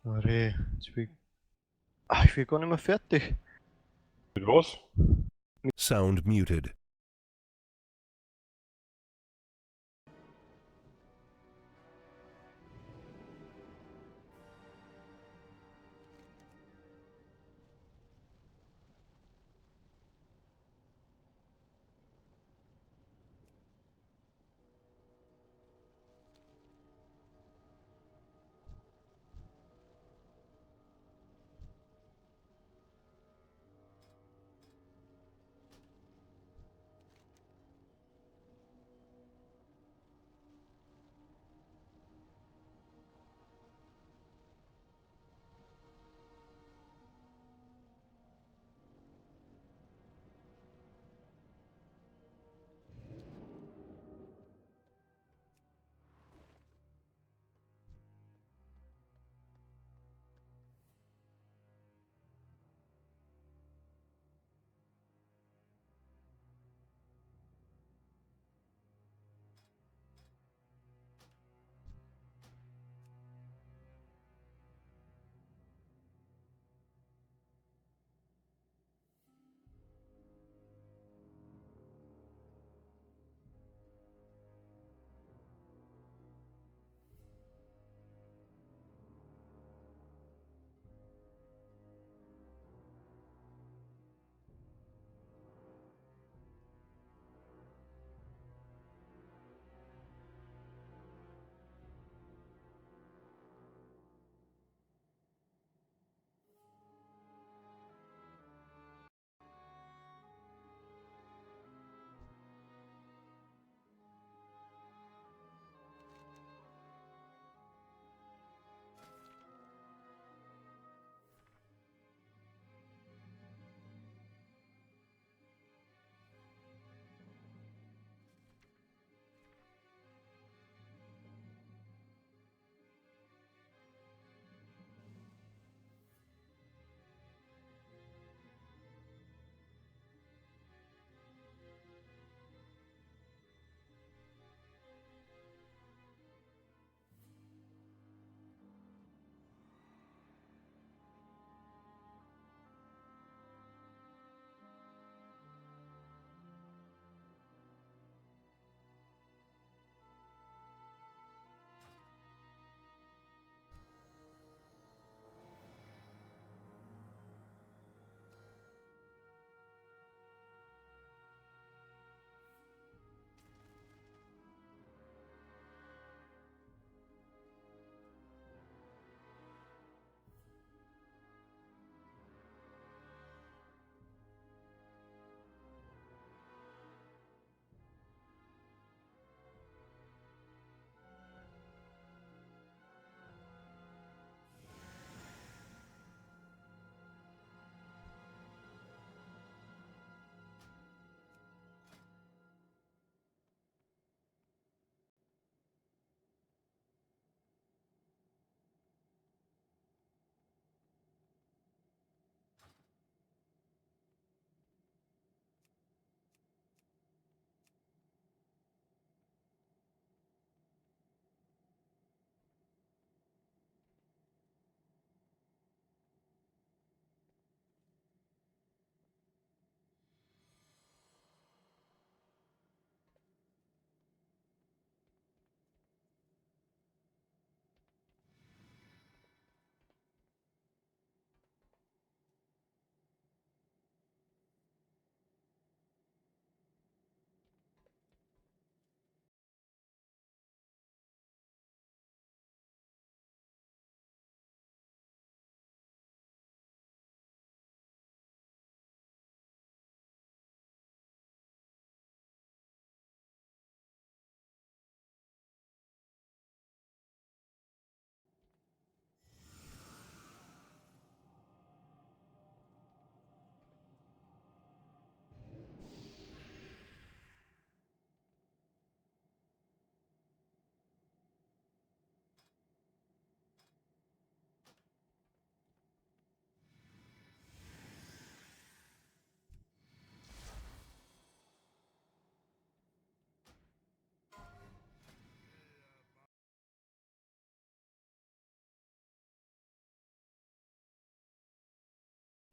Alter, ich will gar nicht mehr fertig. Mit was? Sound muted.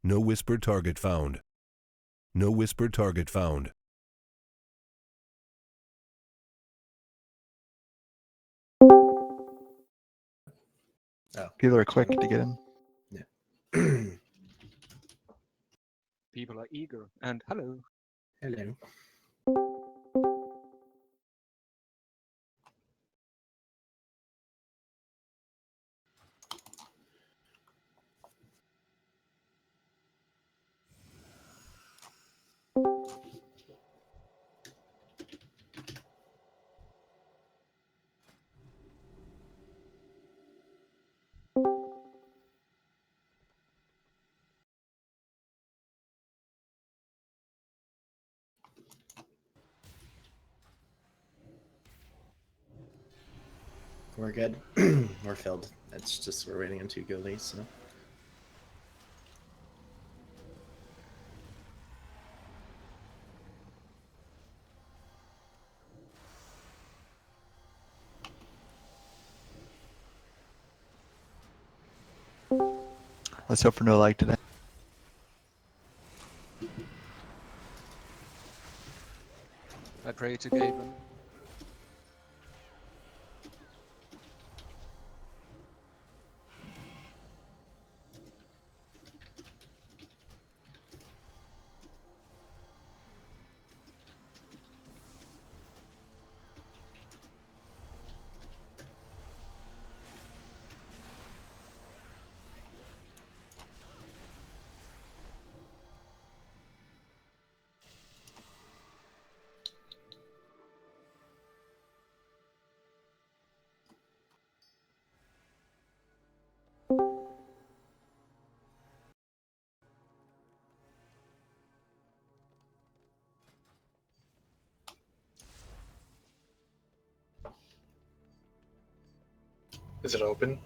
No whisper target found. No whisper target found. Oh. People are quick to get in. Yeah. People are eager. And hello. Hello. We're good. We're filled. It's just we're waiting on 2 goalies, so. Let's hope for no lag today. I pray to Gaben. Is it open?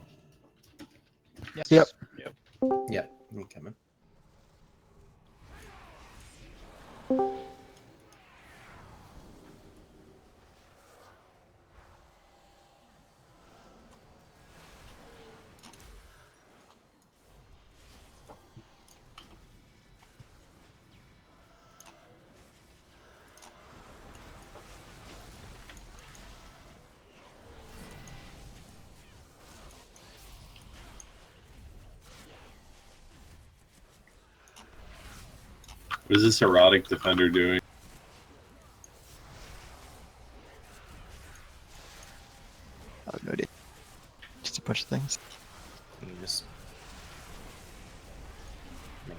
Yes. Yep. Yeah, I'm coming. What is this erotic defender doing? I have no idea. Just a bunch of things. You just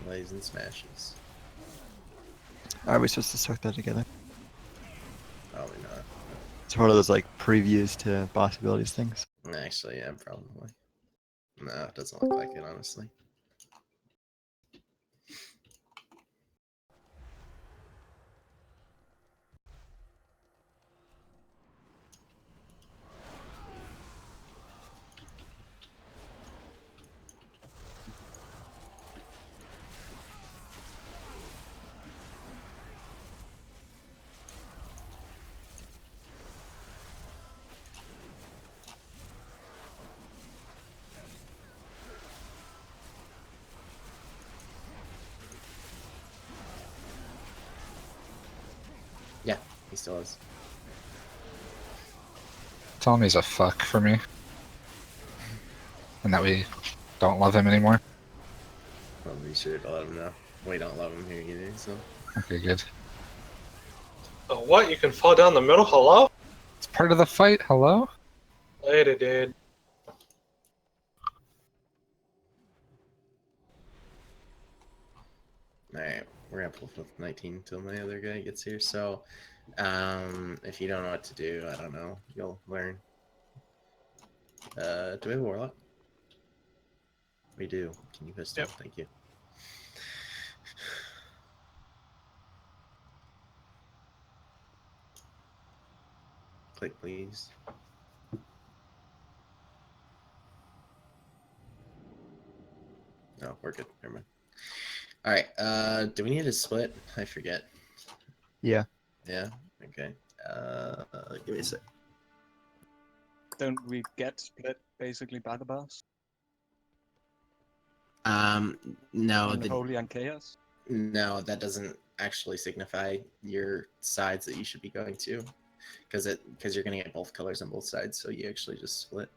melees and smashes. Are we supposed to suck that together? Probably not. It's one of those like previews to possibilities things. Actually, yeah, probably. No, it doesn't look like it, honestly. Yeah, he still is. Tell him he's a fuck for me. And that we don't love him anymore. I'll be sure to let him know. We don't love him here either, so. Okay, good. Oh, what? You can fall down the middle? Hello? It's part of the fight, hello? Later, dude. Alright, we're gonna pull with 19 until my other guy gets here, so if you don't know what to do, I don't know, you'll learn. Do we have a warlock? We do. Can you pistol? Yep. Thank you. Click, please. No, we're good. Never mind. All right. Do we need to split? I forget. Yeah. Yeah. Okay. Give me a sec. Don't we get split basically by the boss? No, And Holy and Chaos? no, that doesn't actually signify your sides that you should be going to, because you're gonna get both colors on both sides, so you actually just split.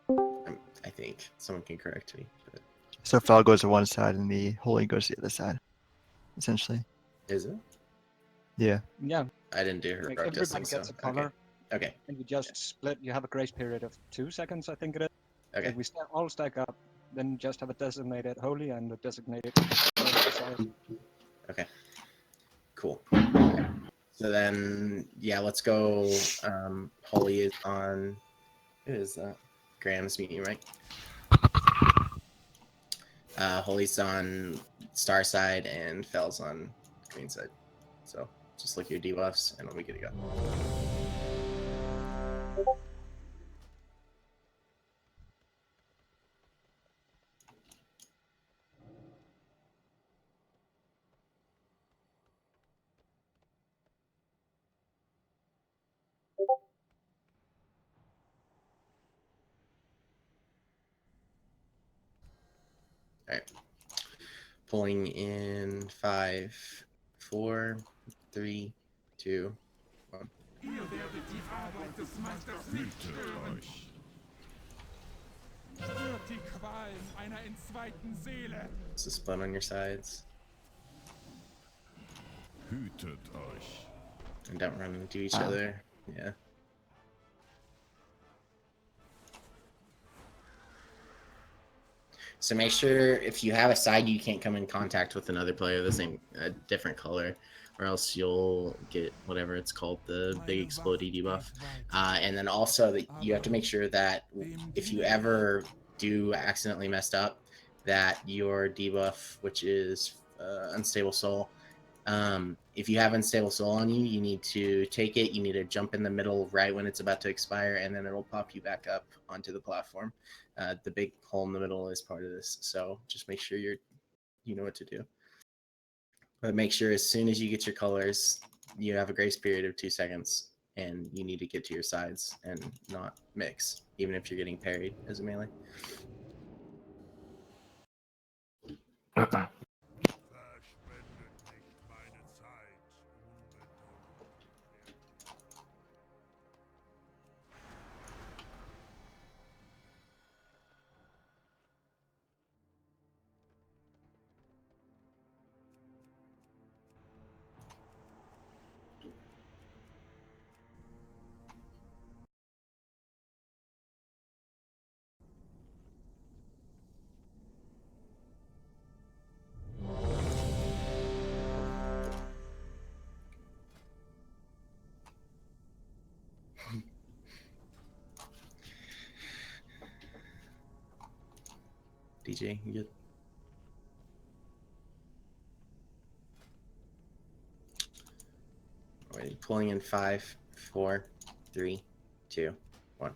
I think someone can correct me, but So Fel goes to one side and the Holy goes to the other side, essentially. is it? Yeah. Yeah, I didn't do her like rock everybody testing, gets so a color, okay. and you just split. You have a grace period of 2 seconds, I think it is. Okay. If we all stack up, then you just have a designated Holy and a designated side. Okay. Cool. Okay. So then, yeah, let's go. Holy is on. Who is that? Graham's meeting, right? Holy's on star side and Fel's on green side. So just look at your debuffs and we'll be good to go. All right. Pulling in 5, 4, 3, 2, 1. This is split on your sides. And don't run into each other. Yeah. So make sure if you have a side, you can't come in contact with another player the same, different color, or else you'll get whatever it's called, the big explodey debuff. And then also that you have to make sure that if you ever do accidentally messed up, that your debuff, which is unstable soul, if you have unstable soul on you, you need to take it. You need to jump in the middle right when it's about to expire, and then it'll pop you back up onto the platform. The big hole in the middle is part of this, so just make sure you know what to do. But make sure as soon as you get your colors, you have a grace period of 2 seconds, and you need to get to your sides and not mix, even if you're getting parried as a melee. DJ, you good? Alright, pulling in 5, 4, 3, 2, 1.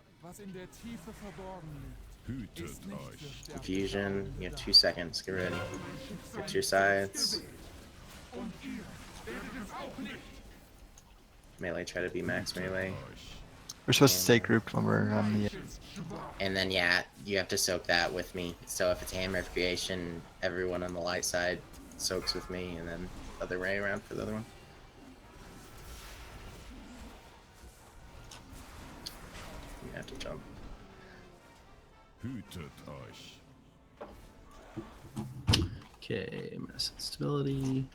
Confusion, you have 2 seconds, get ready. Get to your sides. Melee, try to be max melee. We're supposed to stay grouped when we're on the. And then, yeah, you have to soak that with me. So if it's hammer creation, everyone on the light side soaks with me, and then other way around for the other one. You have to jump. Okay, mass stability.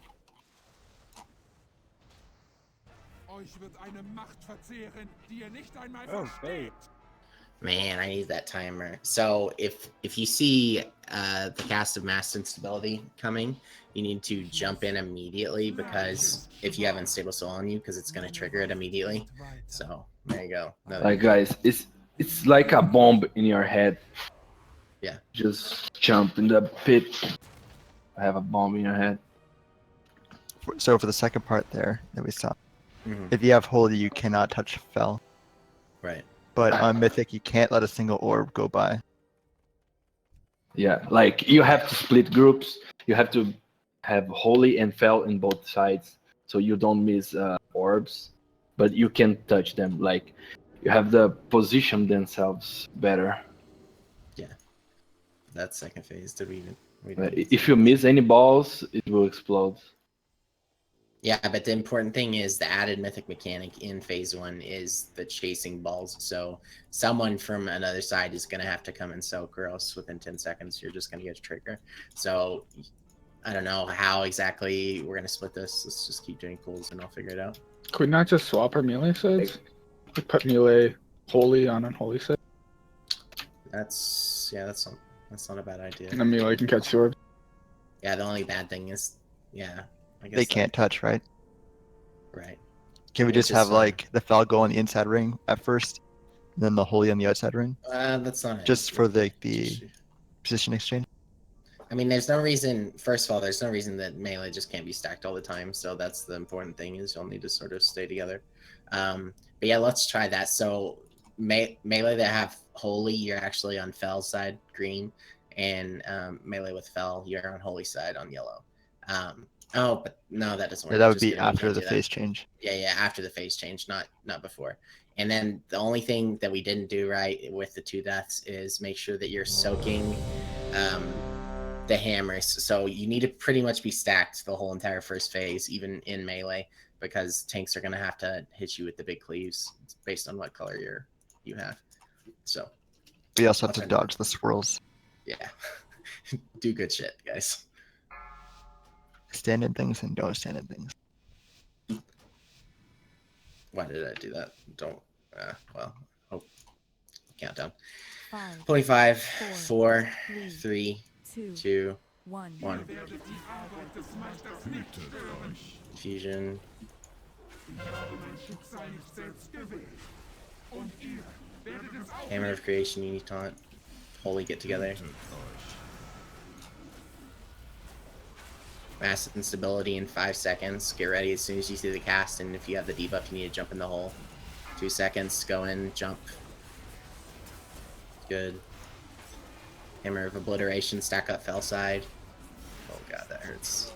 Okay. Man, I need that timer. So if you see the cast of mass instability coming, you need to jump in immediately, because if you have unstable soul on you, because it's going to trigger it immediately. So there you go. Like guys, it's like a bomb in your head. Yeah. Just jump in the pit. Have a bomb in your head. So for the second part there that we saw, Mhm. if you have Holy, you cannot touch Fel. Right. But on Mythic, you can't let a single orb go by. Yeah, like you have to split groups. You have to have Holy and Fel in both sides, so you don't miss orbs, but you can touch them. Like you have to position themselves better. Yeah. that second phase. Did we even? We didn't If you miss any balls, it will explode. Yeah, but the important thing is the added mythic mechanic in phase 1 is the chasing balls. So someone from another side is going to have to come and soak, or else within 10 seconds you're just going to get a trigger. So I don't know how exactly we're going to split this. Let's just keep doing pulls and I'll figure it out. Could we not just swap our melee sides? We put melee holy on unholy side, That's not a bad idea. and then melee can catch the orb. Yeah, the only bad thing is, yeah, I guess They can't touch, right? Right. Can we It's just have just, like the Fel go on the inside ring at first, and then the Holy on the outside ring, That's not just for the position exchange? I mean, there's no reason. First of all, there's no reason that melee just can't be stacked all the time. So that's the important thing, is you'll need to sort of stay together. But yeah, let's try that. So melee that have holy, you're actually on Fel's side, green, and melee with Fel, you're on holy side on yellow. Oh, but no, that doesn't work. Yeah, that would Just be kidding, we after can't the do that. phase change. Yeah, after the phase change, not before. And then the only thing that we didn't do right with the 2 deaths is make sure that you're soaking the hammers. So you need to pretty much be stacked the whole entire first phase, even in melee, because tanks are going to have to hit you with the big cleaves based on what color you have. So We also have I'll to try dodge the swirls. yeah, do good shit, guys. Stand in things and don't stand in things. Why did I do that? Don't. Well, oh, countdown. 5, 25, 4, 4, 3, 2, 2, 1. 1. Fusion. Hammer of Creation, Unity Taunt. Holy, get together. Mass instability in 5 seconds. Get ready as soon as you see the cast, and if you have the debuff, you need to jump in the hole. 2 seconds, go in, jump. Good. Hammer of Obliteration, stack up Fel side. Oh god, that hurts.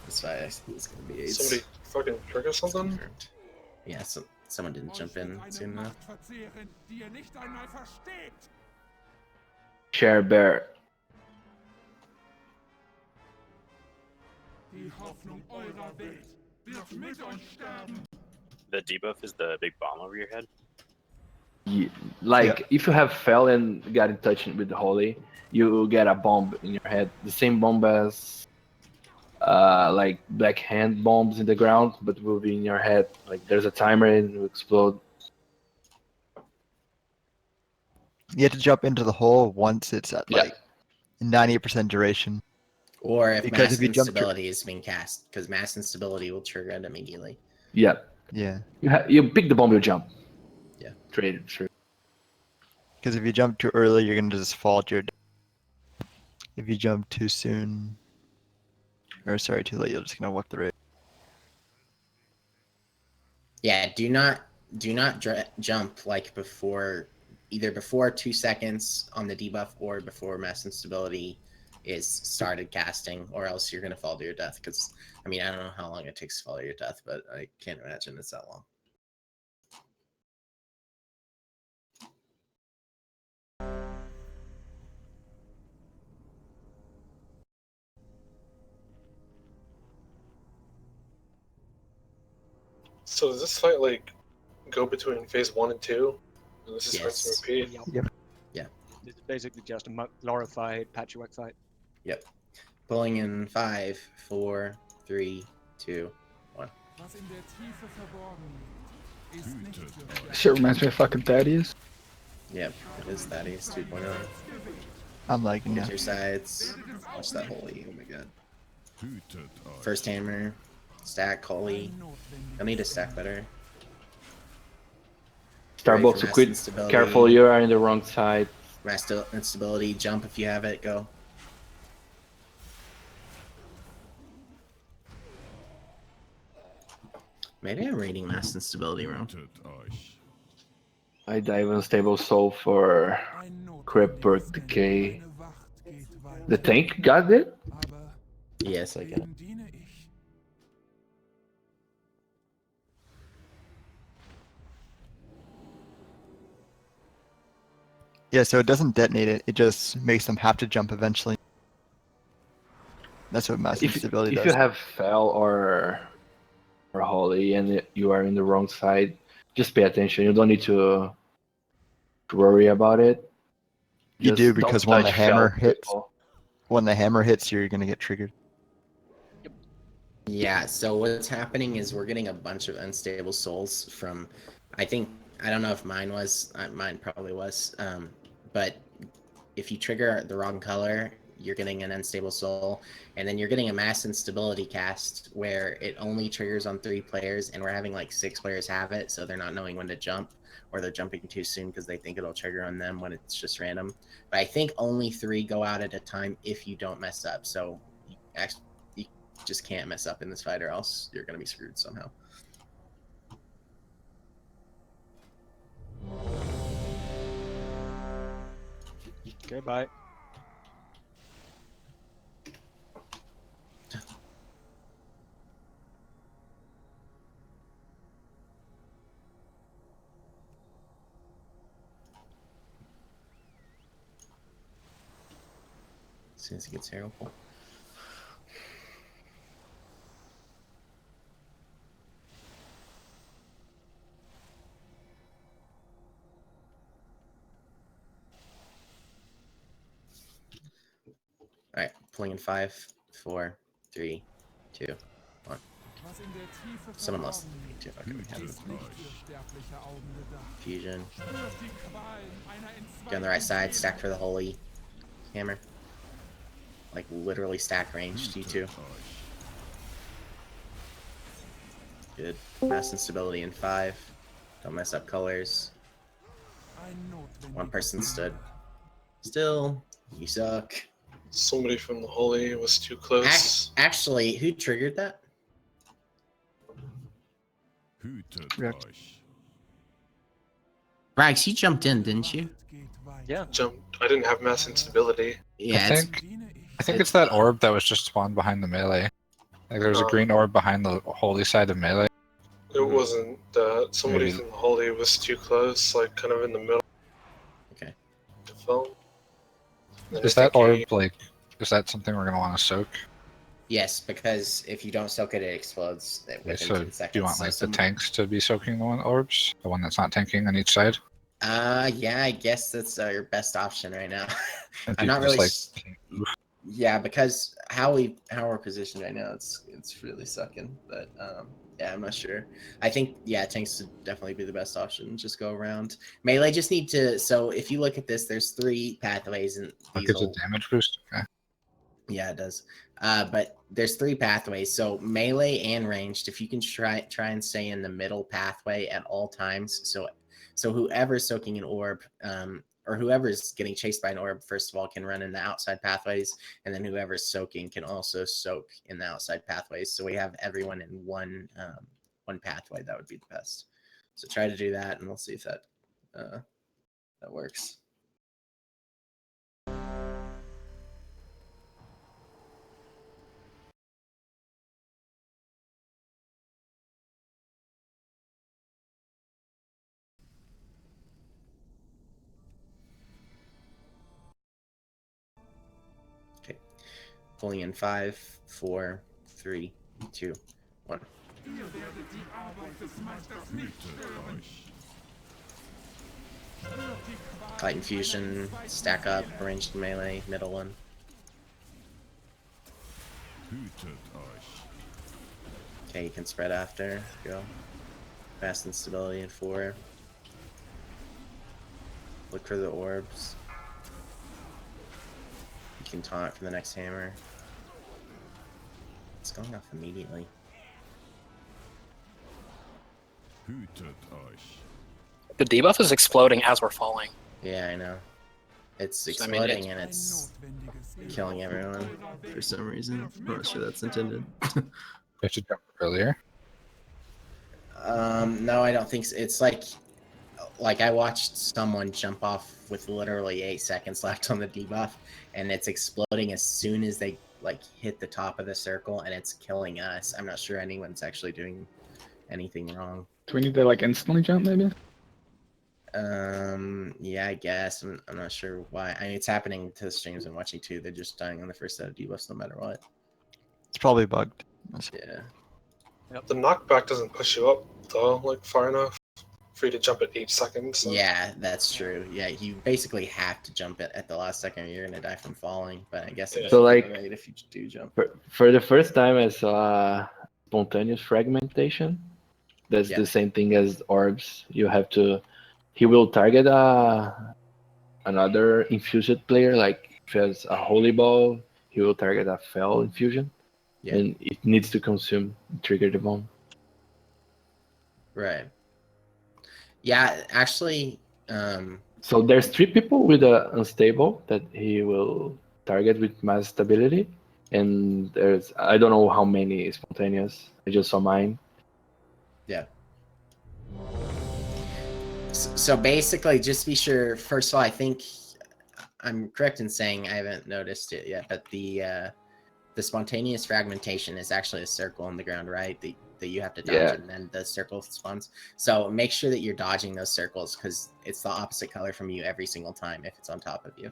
That's why I think it's gonna be 8. Somebody fucking trigger something? Confirmed. Yeah, someone didn't jump in soon enough. Share bear. The debuff is the big bomb over your head. Like if you have fell and got in touch with the holy, you get a bomb in your head. The same bomb as like black hand bombs in the ground, but will be in your head. Like there's a timer and it will explode. You have to jump into the hole once it's at like 90% duration. Or if Because mass if you jump instability is being cast, because mass instability will trigger it immediately. Yeah. Yeah. You pick the bomb, you jump. Yeah. Trade, sure. Because if you jump too early, you're gonna just fall to your death. If you jump too soon, or sorry, too late, you're just gonna walk the rate. Yeah, do not jump like before, either before 2 seconds on the debuff or before mass instability is started casting, or else you're gonna fall to your death. Because I mean, I don't know how long it takes to fall to your death, but I can't imagine it's that long. So does this fight like go between phase 1 and 2? And this is rinse and repeat. Yep. Yeah. This is basically just a glorified patchwork fight. Yep. Pulling in 5, 4, 3, 2, 1. Shit reminds me of fucking Thaddeus. Yep, it is Thaddeus 2.0. I'm liking Get it. your sides. Watch that holy. Oh my god. First hammer. Stack holy. You'll need to stack better. Starbucks, for so quit. mass instability. Careful, you are in the wrong side. Mass instability. Jump if you have it. Go. Maybe I'm reading mass instability wrong. I dive unstable soul for Crip Perk Decay. The tank got it? Yes, I get it. Yeah, so it doesn't detonate it. It just makes them have to jump eventually. That's what mass instability If does. you have Fel or Holy and you are in the wrong side, just pay attention. You don't need to worry about it. You Just do, don't because when the touch hammer Fel, hits, first of all. when the hammer hits, you're gonna get triggered. Yeah, so what's happening is we're getting a bunch of unstable souls from, I don't know if mine was, mine probably was, but if you trigger the wrong color, you're getting an unstable soul, and then you're getting a mass instability cast where it only triggers on 3 players, and we're having like 6 players have it, so they're not knowing when to jump, or they're jumping too soon because they think it'll trigger on them when it's just random. But I think only 3 go out at a time if you don't mess up, so you just can't mess up in this fight or else you're going to be screwed somehow. Okay, bye. As soon as it gets terrible. All right, pulling in 5, 4, 3, 2, 1. Someone lost. Okay, we have fusion. Get on the right side, stack for the holy hammer. Like literally stack range, T2. Good. Mass instability in 5. Don't mess up colors. One person stood. Still, you suck. Somebody from the holy was too close. Actually, who triggered that? Rags, you jumped in, didn't you? Yeah. Jumped. I didn't have mass instability. Yeah, I think it's that orb that was just spawned behind the melee. Like there was a green orb behind the holy side of melee. It wasn't that. Somebody Maybe. from the holy was too close, like kind of in the middle. Okay. To Fel. And Is I that think orb he- like? Is that something we're gonna want to soak? Yes, because if you don't soak it, it explodes Okay, within so 10 seconds. do you want So like the tanks to be soaking the orbs? The one that's not tanking on each side? Yeah, I guess that's your best option right now. And I'm you not can really. just, Yeah, because how we're positioned right now, it's really sucking. But yeah, I'm not sure. I think tanks would definitely be the best option. Just go around. Melee just need to. So if you look at this, there's 3 pathways and It these. gives a damage boost. Okay. Yeah, it does. But there's 3 pathways. So melee and ranged. If you can try and stay in the middle pathway at all times. So whoever's soaking an orb, or whoever's getting chased by an orb, first of all, can run in the outside pathways, and then whoever's soaking can also soak in the outside pathways. So we have everyone in one pathway. That would be the best. So try to do that, and we'll see if that works. Okay, pulling in 5, 4, 3, 2, 1. Fight infusion, stack up, ranged melee, middle one. Okay, you can spread after. Go. Fast instability in 4. Look for the orbs. You can taunt for the next hammer. It's going off immediately. The debuff is exploding as we're falling. Yeah, I know. It's I mean, exploding and it's killing everyone for some reason. I'm not sure that's intended. You have to jump earlier. No, I don't think so. It's like I watched someone jump off with literally 8 seconds left on the debuff, and it's exploding as soon as they hit the top of the circle, and it's killing us. I'm not sure anyone's actually doing anything wrong. Do we need to like instantly jump maybe? Yeah, I guess. I'm not sure why. I mean, it's happening to the streams I'm watching too. They're just dying on the first set of debuffs no matter what. It's probably bugged. Yeah. The knockback doesn't push you up though, like far enough for you to jump at 8 seconds. So. Yeah, that's true. Yeah, you basically have to jump it at the last second or you're gonna die from falling. But I guess it So, doesn't like, feel right if you do jump. For the first time I saw spontaneous fragmentation. That's Yeah. the same thing as orbs. You have to. He will target another infused player. Like if he has a holy ball, he will target a fell infusion, Yeah. and it needs to consume trigger the bomb. Right. Yeah, actually. So there's 3 people with a unstable that he will target with mass stability, and there's I don't know how many spontaneous. I just saw mine. Yeah. So basically, just be sure. First of all, I think I'm correct in saying I haven't noticed it yet, but the spontaneous fragmentation is actually a circle on the ground, right? That you have to dodge, Yeah. and then the circle spawns. So make sure that you're dodging those circles because it's the opposite color from you every single time if it's on top of you.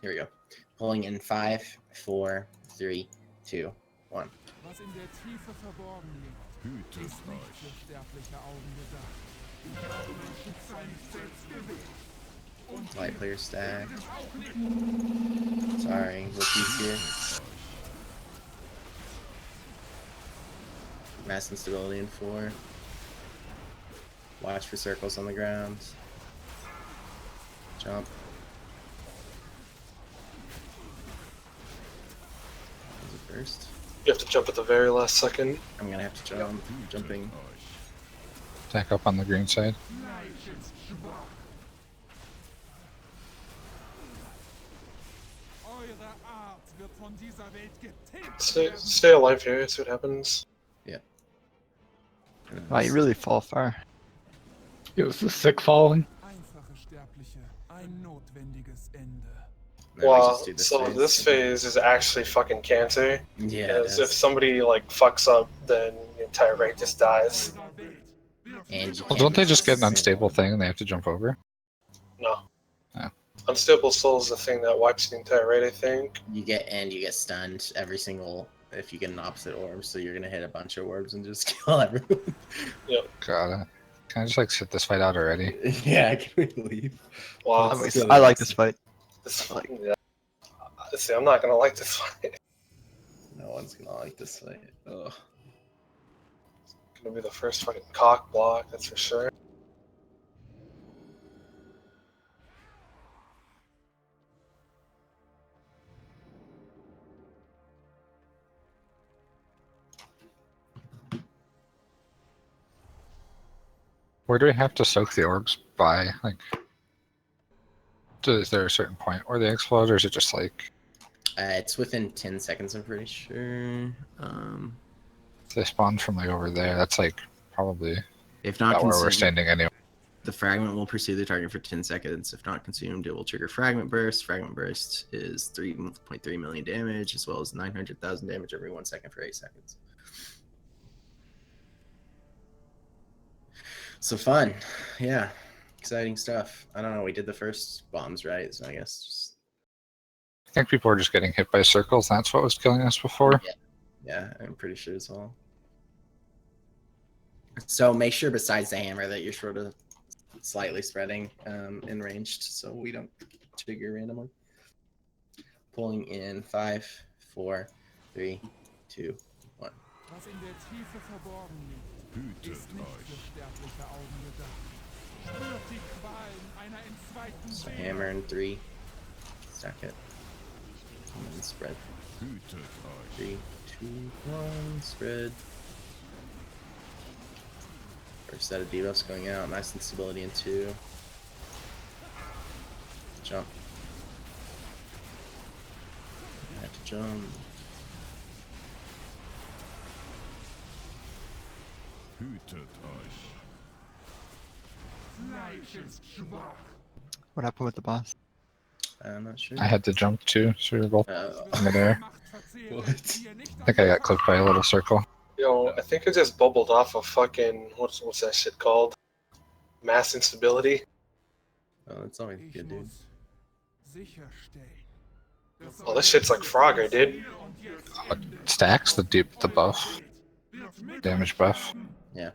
Here we go. Pulling in 5, 4, 3, 2, 1. Was in der Tiefe verborgen liegt, ist nicht für sterbliche Augen gedacht. Light player stack. Sorry, rookies here. Mass instability in 4. Watch for circles on the ground. Jump. That was it first. You have to jump at the very last second. I'm gonna have to jump. Jumping. Attack up on the green side. Stay alive here, see what happens. Yeah. Wow, you really fall far. It was the sick falling. Einfache Sterbliche, ein notwendiges Ende. Wow, so this phase is actually fucking cancer. Yeah. Because if somebody like fucks up, then the entire raid just dies. And Well, don't they just get an unstable thing and they have to jump over? No. Oh. Unstable soul is the thing that wipes the entire raid, I think. You get stunned every single if you get an opposite orb, so you're gonna hit a bunch of orbs and just kill everyone. Yep. Got it. Can I just like sit this fight out already? Yeah, can we leave? Wow. I like this fight. Yeah. See, I'm not gonna like this fight. No one's gonna like this fight. Ugh. It's gonna be the first fucking cock block, that's for sure. Where do we have to soak the orbs by? Like, is there a certain point where they explode, or is it just like? It's within 10 seconds, I'm pretty sure. They spawn from like over there. That's like probably If not where we're consumed, standing anyway. the fragment will pursue the target for 10 seconds. If not consumed, it will trigger fragment burst. Fragment burst is 3.3 million damage, as well as 900,000 damage every 1 second for 8 seconds. So fun, yeah, exciting stuff. I don't know. We did the first bombs right, so I guess. I think people are just getting hit by circles. That's what was killing us before. Yeah, I'm pretty sure as well. So make sure besides the hammer that you're sort of slightly spreading in ranged, so we don't trigger randomly. Pulling in 5, 4, 3, 2, 1. Was in der Tiefe verborgen liegt, ist nicht für sterbliche Augen gedacht. Spürt die Qualen einer entzweiten So Seele. hammer in 3, stack it, and then spread. 3, 2, 1, spread. First set of debuffs going out, nice instability in 2. Jump. I have to jump. What happened with the boss? I'm not sure. I had to jump too, so we were both in midair. What? I think I got clipped by a little circle. Yo, I think it just bubbled off of fucking what's that shit called? mass instability. Oh, that's always Ich good, dude. muss sicherstellen, dass Oh, this shit's like Frogger, dude. Stacks the buff, damage buff. Yeah.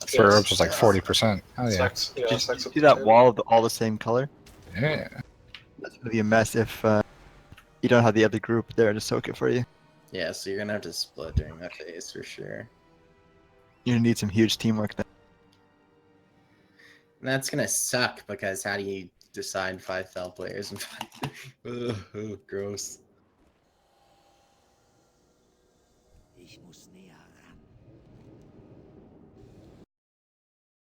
For Yes, herbs was like yes. 40%. Oh yeah. Stacks, yeah, Just stacks up see to that 10. wall of all the same color? Yeah. That's gonna be a mess if you don't have the other group there to soak it for you. Yeah, so you're gonna have to split during that phase for sure. You're gonna need some huge teamwork then. And that's gonna suck because how do you decide 5 fell players and 5? Ugh, gross.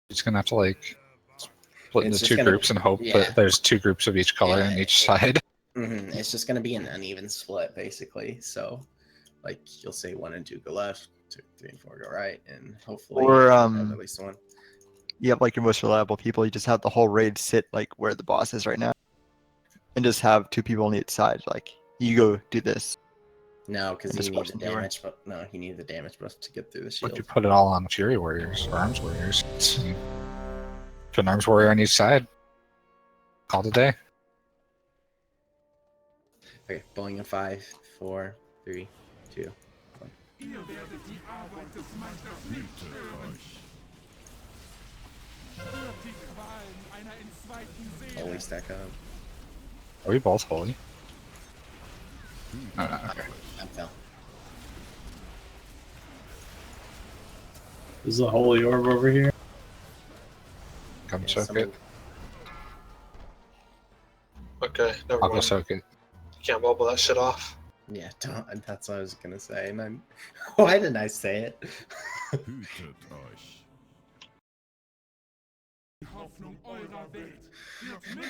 It's gonna have to like split It's into just two gonna- groups and hope yeah. that there's 2 groups of each color Yeah, on each side. It's just gonna be an uneven split basically. So, like you'll say 1 and 2 go left, 2, 3, and 4 go right, and hopefully Or, you have at least one. You have like your most reliable people. You just have the whole raid sit like where the boss is right now, and just have 2 people on each side. Like you go do this. No, because And he just needs watch the them do it. damage, but no, he needs the damage buff to get through the But you shield. put it all on Fury Warriors or Arms Warriors. Put an Arms Warrior on each side. Call it a day. Okay, bowling in 5, 4, 3, 2. Ihr werdet die Arbeit des Meisters nicht stören. Spürt die Qualen einer entzweiten Seele. Holy stack up. Are we both holy? No. Okay, I fell. There's a holy orb over here. Come Yeah, soak someone- it. Okay, never I'll go mind. soak it. You can't bubble that shit off. Yeah, don't, that's what I was gonna say. And then, why didn't I say it? Die Hoffnung eurer Welt wird mit uns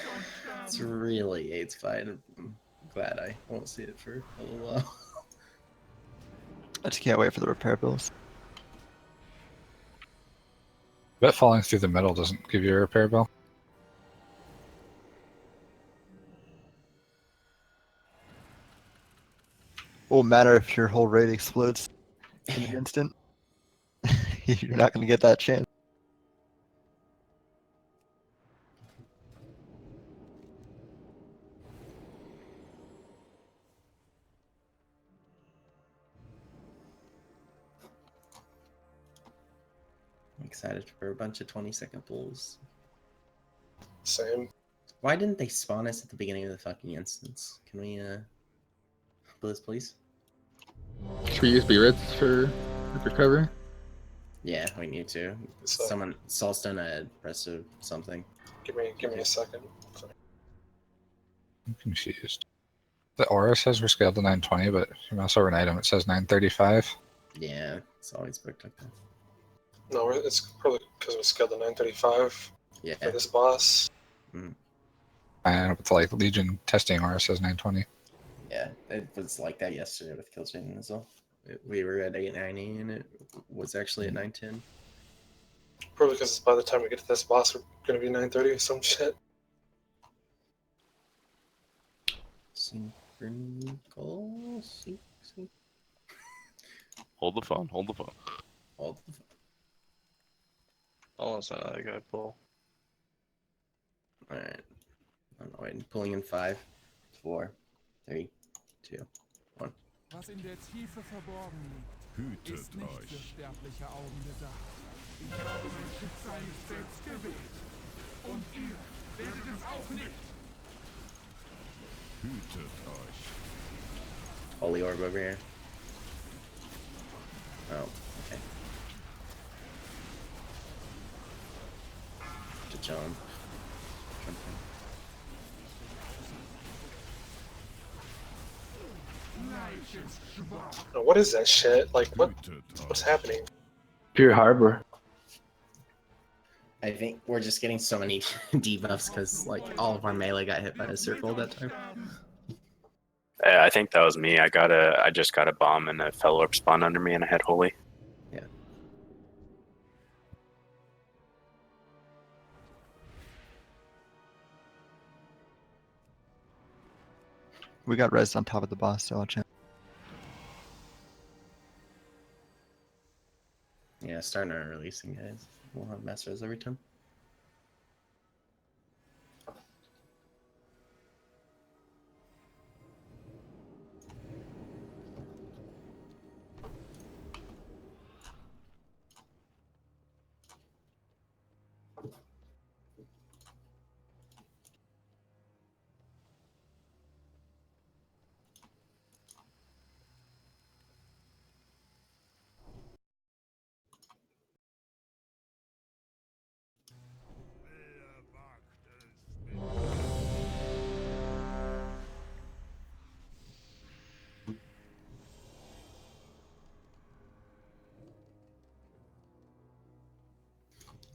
It's sterben. really AIDS fight. I'm glad I won't see it for a little while. I just can't wait for the repair bills. Bet falling through the middle doesn't give you a repair bill. Won't matter if your whole raid explodes in an instant. You're not gonna get that chance. I'm excited for a bunch of 20-second pulls. Same. Why didn't they spawn us at the beginning of the fucking instance? Can we, Blizz, please? Should we use B-Reds for recovery? Yeah, we need to. So- Someone, Salt's done a press of something. Give me a second. I'm confused. The aura says we're scaled to 920, but if you mouse over an item, it says 935. Yeah, it's always booked like that. No, it's probably because we scaled to 935 Yeah. for this boss. And with the like Legion testing aura says 920. Yeah, it was like that yesterday with Killchain as well. We were at 890 and it was actually at 910. Probably because by the time we get to this boss, we're gonna be 930 or some shit. Synchronal? Hold the phone. Hold the phone. Hold the phone. Oh, that's not a good pull. Alright. I'm waiting. Pulling in 5, 4, 3, 2, 1. Was in der Tiefe verborgen liegt, ist nicht für sterbliche Augen gedacht. Ich habe mein Schicksal nicht selbst gewählt. Und ihr werdet es auch nicht. Holy orb over here. Oh, okay. To jump. Now, what is that shit? Like, what's happening? Pure Harbor. I think we're just getting so many debuffs because like all of our melee got hit by a circle that time. I think that was me. I just got a bomb and a fellow orb spawned under me and I had holy. Yeah. We got res on top of the boss, so I'll check. Yeah, starting our releasing guys. We'll have mass res every time.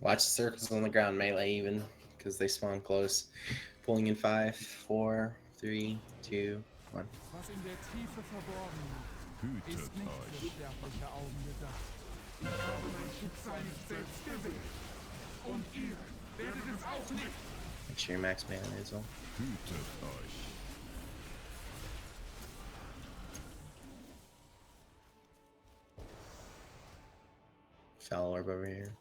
Watch the circles on the ground melee even, because they spawn close. Pulling in 5, 4, 3, 2, 1. Was in der Tiefe verborgen liegt, ist nicht für sterbliche Augen gedacht. Ich habe mein Schicksal nicht selbst gewählt. Und ihr werdet es auch nicht. Make sure your max mana is all. Foul orb over here.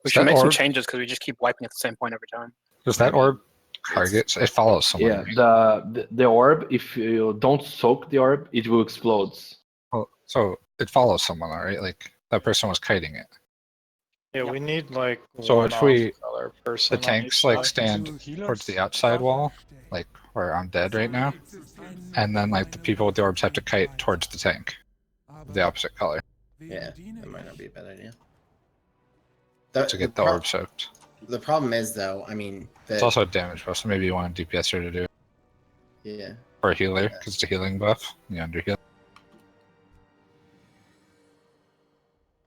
We should that make some orb- changes because we just keep wiping at the same point every time. Does that orb target? It follows someone. Yeah, right? the orb, if you don't soak the orb, it will explode. Well, so it follows someone, all right? Like that person was kiting it. Yeah, we need like So one if we, off-color person the on tanks each like side. stand towards the outside wall, like where I'm dead right now, and then like the people with the orbs have to kite towards the tank, of the opposite color, Yeah, that might not be a bad idea. to get the orb soaked. The problem is, though, I mean, It's also a damage buff, so maybe you want a DPSer to do it. Yeah. Or a healer, because it's a healing buff. You under heal.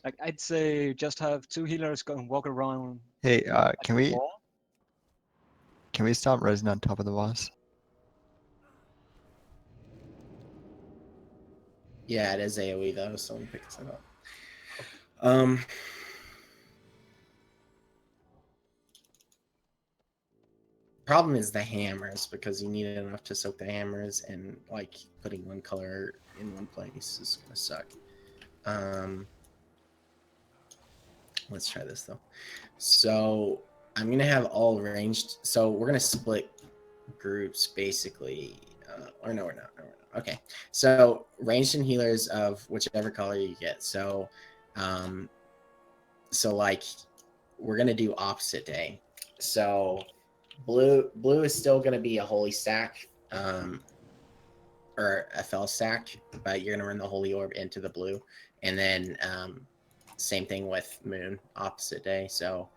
Like, I'd say just have 2 healers go and walk around. Hey, at can the we wall. stop resing on top of the boss? Yeah, it is AoE though, so someone picks it up. Problem is the hammers, because you need enough to soak the hammers, and like putting one color in one place is gonna suck. Let's try this though. So I'm gonna have all ranged. So we're gonna split groups basically. Or no, we're not. No, we're not. Okay. So ranged and healers of whichever color you get. So, like we're gonna do opposite day. So blue is still gonna be a holy stack, or a fell stack, but you're gonna run the holy orb into the blue, and then same thing with moon, opposite day. So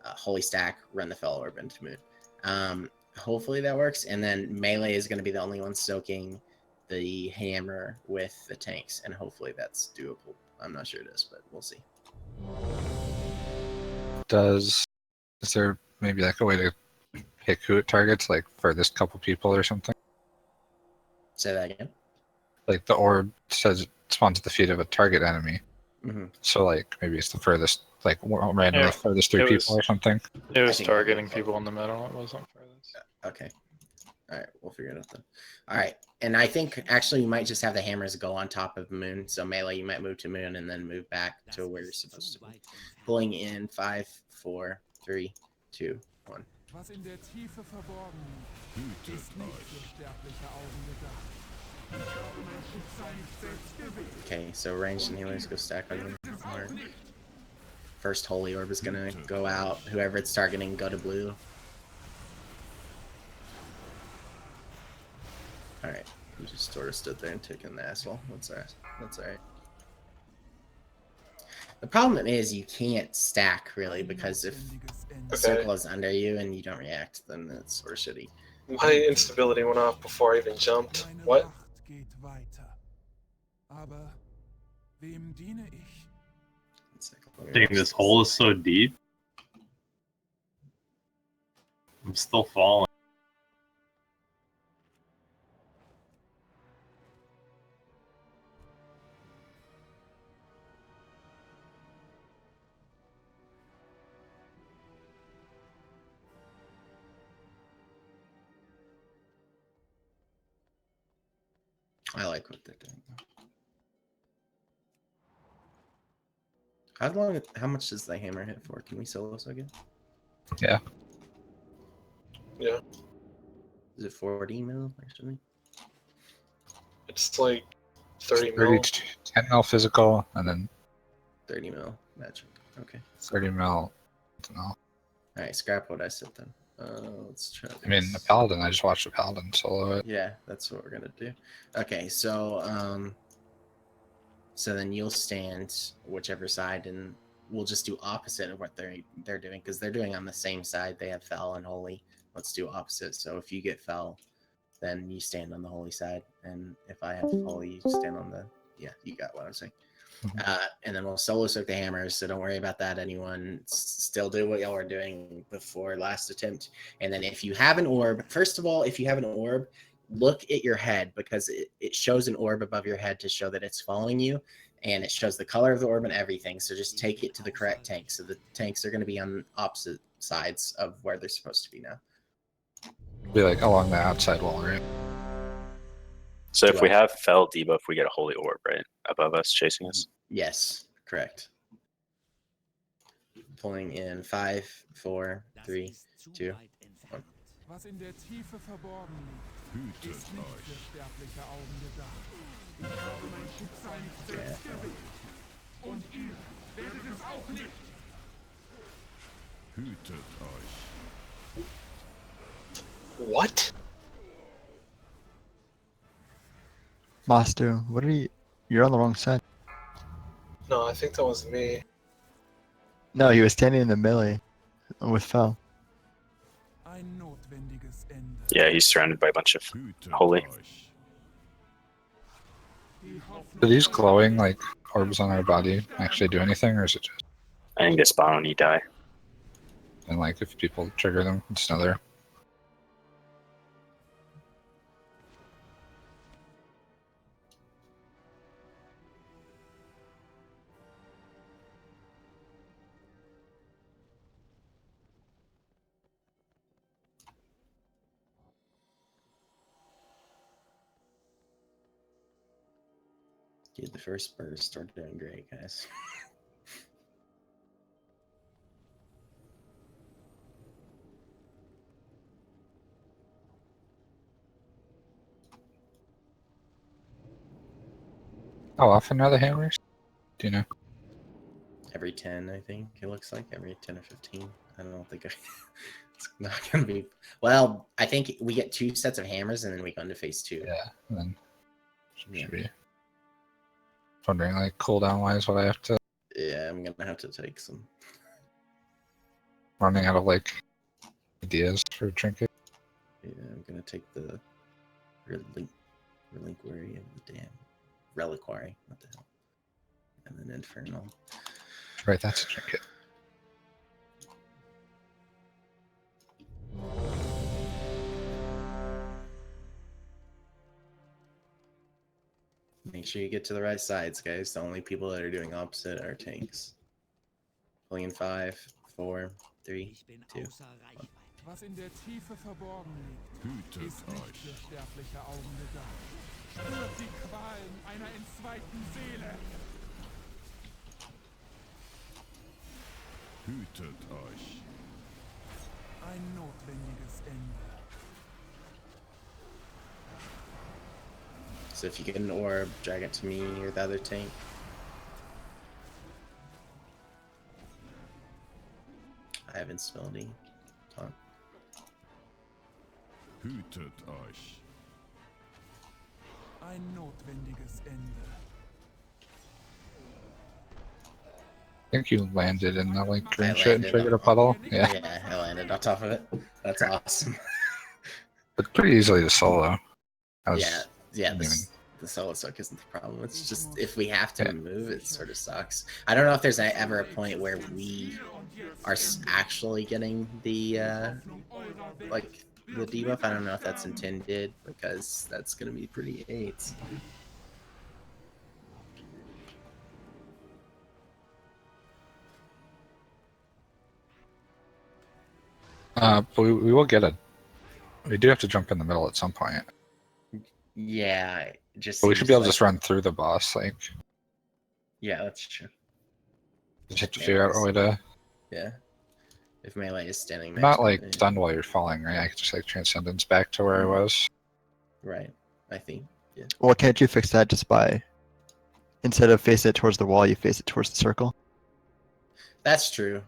holy stack, run the fell orb into moon. Hopefully that works. And then melee is going to be the only one soaking the hammer with the tanks, and hopefully that's doable. I'm not sure it is, but we'll see. Is there maybe like a way to pick who it targets, like furthest couple people or something? Say that again. Like the orb says it spawns at the feet of a target enemy. Mhm. So like maybe it's the furthest, like randomly Yeah, furthest 3 it people was- or something. It was think- targeting people in the middle. It wasn't furthest. Okay. All right, we'll figure it out then. All right, and I think actually you might just have the hammers go on top of moon. So melee, you might move to moon and then move back to where you're supposed to be. Pulling in 5, 4, 3, 2, 1. Was in der Tiefe verborgen liegt, ist nicht für sterbliche Augen gedacht. Ich habe mein Schicksal nicht selbst gewählt. Okay, so ranged and healers go stack on your mark. First holy orb is gonna go out. Whoever it's targeting, go to blue. Alright, you just sort of stood there and took in the asshole. That's alright. That's alright. The problem is you can't stack really, because if the circle is under you and you don't react, then it's sort of shitty. My instability went off before I even jumped. What? Nacht geht weiter. Aber wem diene ich? Dang, this hole is so deep. I'm still falling. I like what they're doing. How much does the hammer hit for? Can we solo this again? Yeah. Yeah. Is it 40 mil or something? It's like 30 30 mil. to 10 mil physical, and then 30 mil magic. Okay. 30 mil. I don't know. Alright, scrap what I said then. Let's try this. I mean, the paladin. I just watched the paladin solo it. Yeah, that's what we're gonna do. Okay, so then you'll stand whichever side, and we'll just do opposite of what they're doing, because they're doing on the same side. They have Fel and Holy let's do opposite. So if you get fell, then you stand on the holy side, and if I have holy, you stand on the, yeah, you got what I'm saying. And then we'll solo soak the hammers, so don't worry about that, anyone. Still do what y'all were doing before last attempt. And then if you have an orb, first of all, if you have an orb, look at your head, because it shows an orb above your head to show that it's following you, and it shows the color of the orb and everything. So just take it to the correct tank. So the tanks are going to be on opposite sides of where they're supposed to be now. Be like along the outside wall, right? So if we have fell debuff, we get a holy orb, right? Above us, chasing us? Yes, correct. Pulling in 5, 4, 3, 2, 1. Was in der Tiefe verborgen liegt, ist nicht für sterbliche Augen gedacht. Ich habe mein Schicksal nicht selbst gewählt. Und ihr werdet es auch nicht. Hütet euch. What? Master, what are you? You're on the wrong side. No, I think that was me. No, he was standing in the melee with Fel. Ein notwendiges Ende. Yeah, he's surrounded by a bunch of holy. Do these glowing like orbs on our body actually do anything, or is it just? I think they spawn when you die. And like if people trigger them, it's another. Dude, the first burst are doing great, guys. How often are the hammers? Do you know? Every 10, I think it looks like. Every 10 or 15. I don't think it's not going to be. Well, I think we get 2 sets of hammers and then we go into phase 2. Yeah, and then should be. Wondering like cooldown wise what I have to. Yeah, I'm gonna have to take some. Running out of like ideas for trinket. Yeah, I'm gonna take the reliquary of the damn reliquary. What the hell? And then infernal. Right, that's a trinket. Make sure you get to the right sides, guys. The only people that are doing opposite are tanks. Pulling in 5, 4, 3, 2. 1. Was in der Tiefe verborgen liegt, ist nicht für sterbliche Augen gedacht. Spürt die Qualen einer entzweiten Seele. Hütet euch. Ein notwendiges Ende. So if you get an orb, drag it to me or the other tank. I have instability. Taunt. Hütet euch. Ein notwendiges Ende. I think you landed in the like green I shit and landed triggered on- a puddle. Yeah. Yeah, I landed on top of it. That's awesome. But pretty easily to solo. Yeah, the solo suck isn't the problem. It's just if we have to move, it sort of sucks. I don't know if there's ever a point where we are actually getting the like the debuff. I don't know if that's intended because that's gonna be pretty AIDS. But we will get a. We do have to jump in the middle at some point. Yeah, it just. But we should be able to seems just run through the boss. Like, Yeah, that's true. just have to figure out a way to. Yeah. If melee is standing next Not to like it, stunned while you're falling, right? I could just like transcendence back to where I was. Right. I think. Yeah. Well, can't you fix that just by instead of facing it towards the wall, you face it towards the circle? That's true.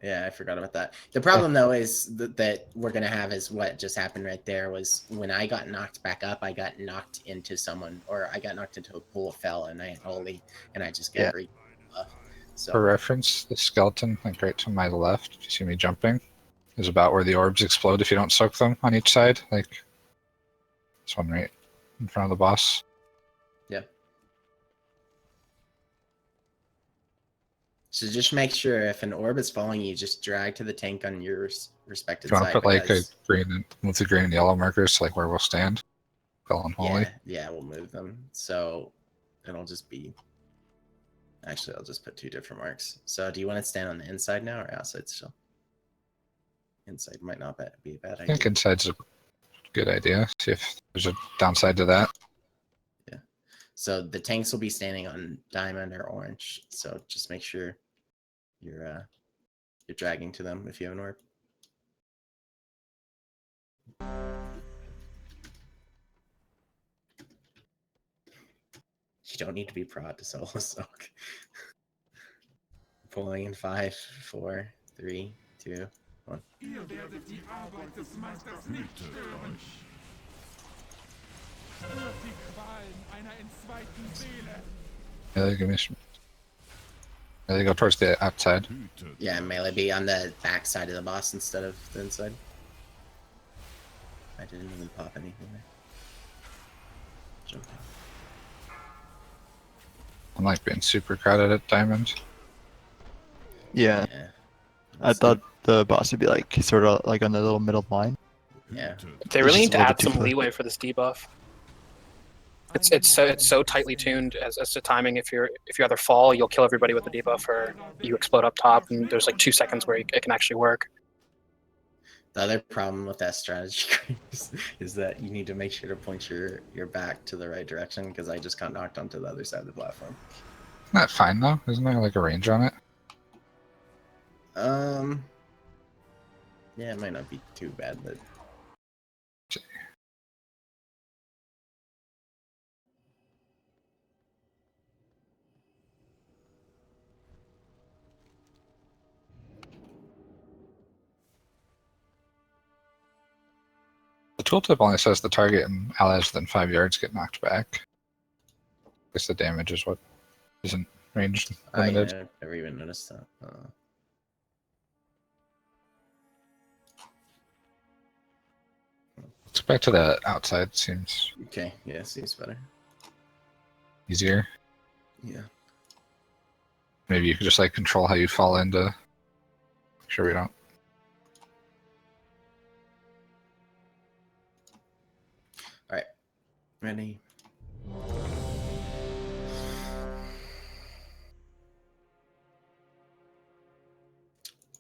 Yeah, I forgot about that. The problem though is that we're gonna have is what just happened right there was when I got knocked back up, I got knocked into someone, or I got knocked into a pool of fell, and I had holy, and I just get For reference, the skeleton like right to my left. Do you see me jumping? is about where the orbs explode if you don't soak them on each side. Like this one right in front of the boss. Yeah. So just make sure if an orb is following you, just drag to the tank on your respected If you want side. to put like a because- green, move the green and yellow markers to like where we'll stand. Fell and holy. Yeah, we'll move them. So it'll just be. Actually, I'll just put 2 different marks. So do you want to stand on the inside now or outside still? Inside might not be a bad I idea. think inside's a good idea. See if there's a downside to that. Yeah. So the tanks will be standing on diamond or orange. So just make sure you're dragging to them if you have an orb. You don't need to be prod to solo soak. Pulling in 5, 4, 3, 2, 1. Ihr werdet die Arbeit des Meisters nicht stören. Spürt die Qualen einer entzweiten Seele. Yeah, give me some. Yeah, they go towards the outside. Yeah, melee be on the back side of the boss instead of the inside. I didn't even pop anything there. Jump in. I'm like being super crowded at diamond. Yeah. Yeah. I thought the boss would be like sort of like on the little middle line. Yeah. They really Just need a to little add bit too some far. leeway for this debuff. It's so tightly tuned as to timing. If you either fall, you'll kill everybody with the debuff, or you explode up top, and there's like 2 seconds where it can actually work. The other problem with that strategy is that you need to make sure to point your back to the right direction because I just got knocked onto the other side of the platform. Isn't that fine though? Isn't there like a range on it? Yeah, it might not be too bad, but The tooltip only says the target and allies within 5 yards get knocked back. I guess the damage is what isn't range limited. I never even noticed that. Let's go back to the outside. Seems Okay, yeah, seems better. easier. Yeah. Maybe you could just like control how you fall into. Make sure we don't. All right, ready.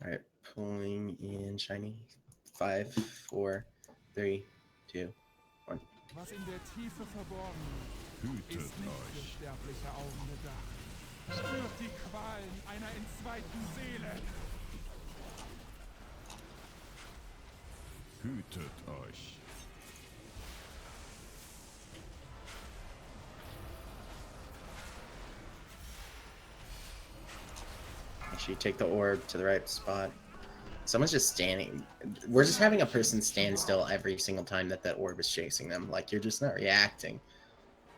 All right, pulling in shiny. 5, 4, 3, 2, 1. Was in der Tiefe verborgen liegt, ist nicht für sterbliche Augen gedacht. Spürt die Qualen einer entzweiten Seele. Hütet euch. Make sure you take the orb to the right spot. Someone's just standing. We're just having a person stand still every single time that orb is chasing them. Like, you're just not reacting.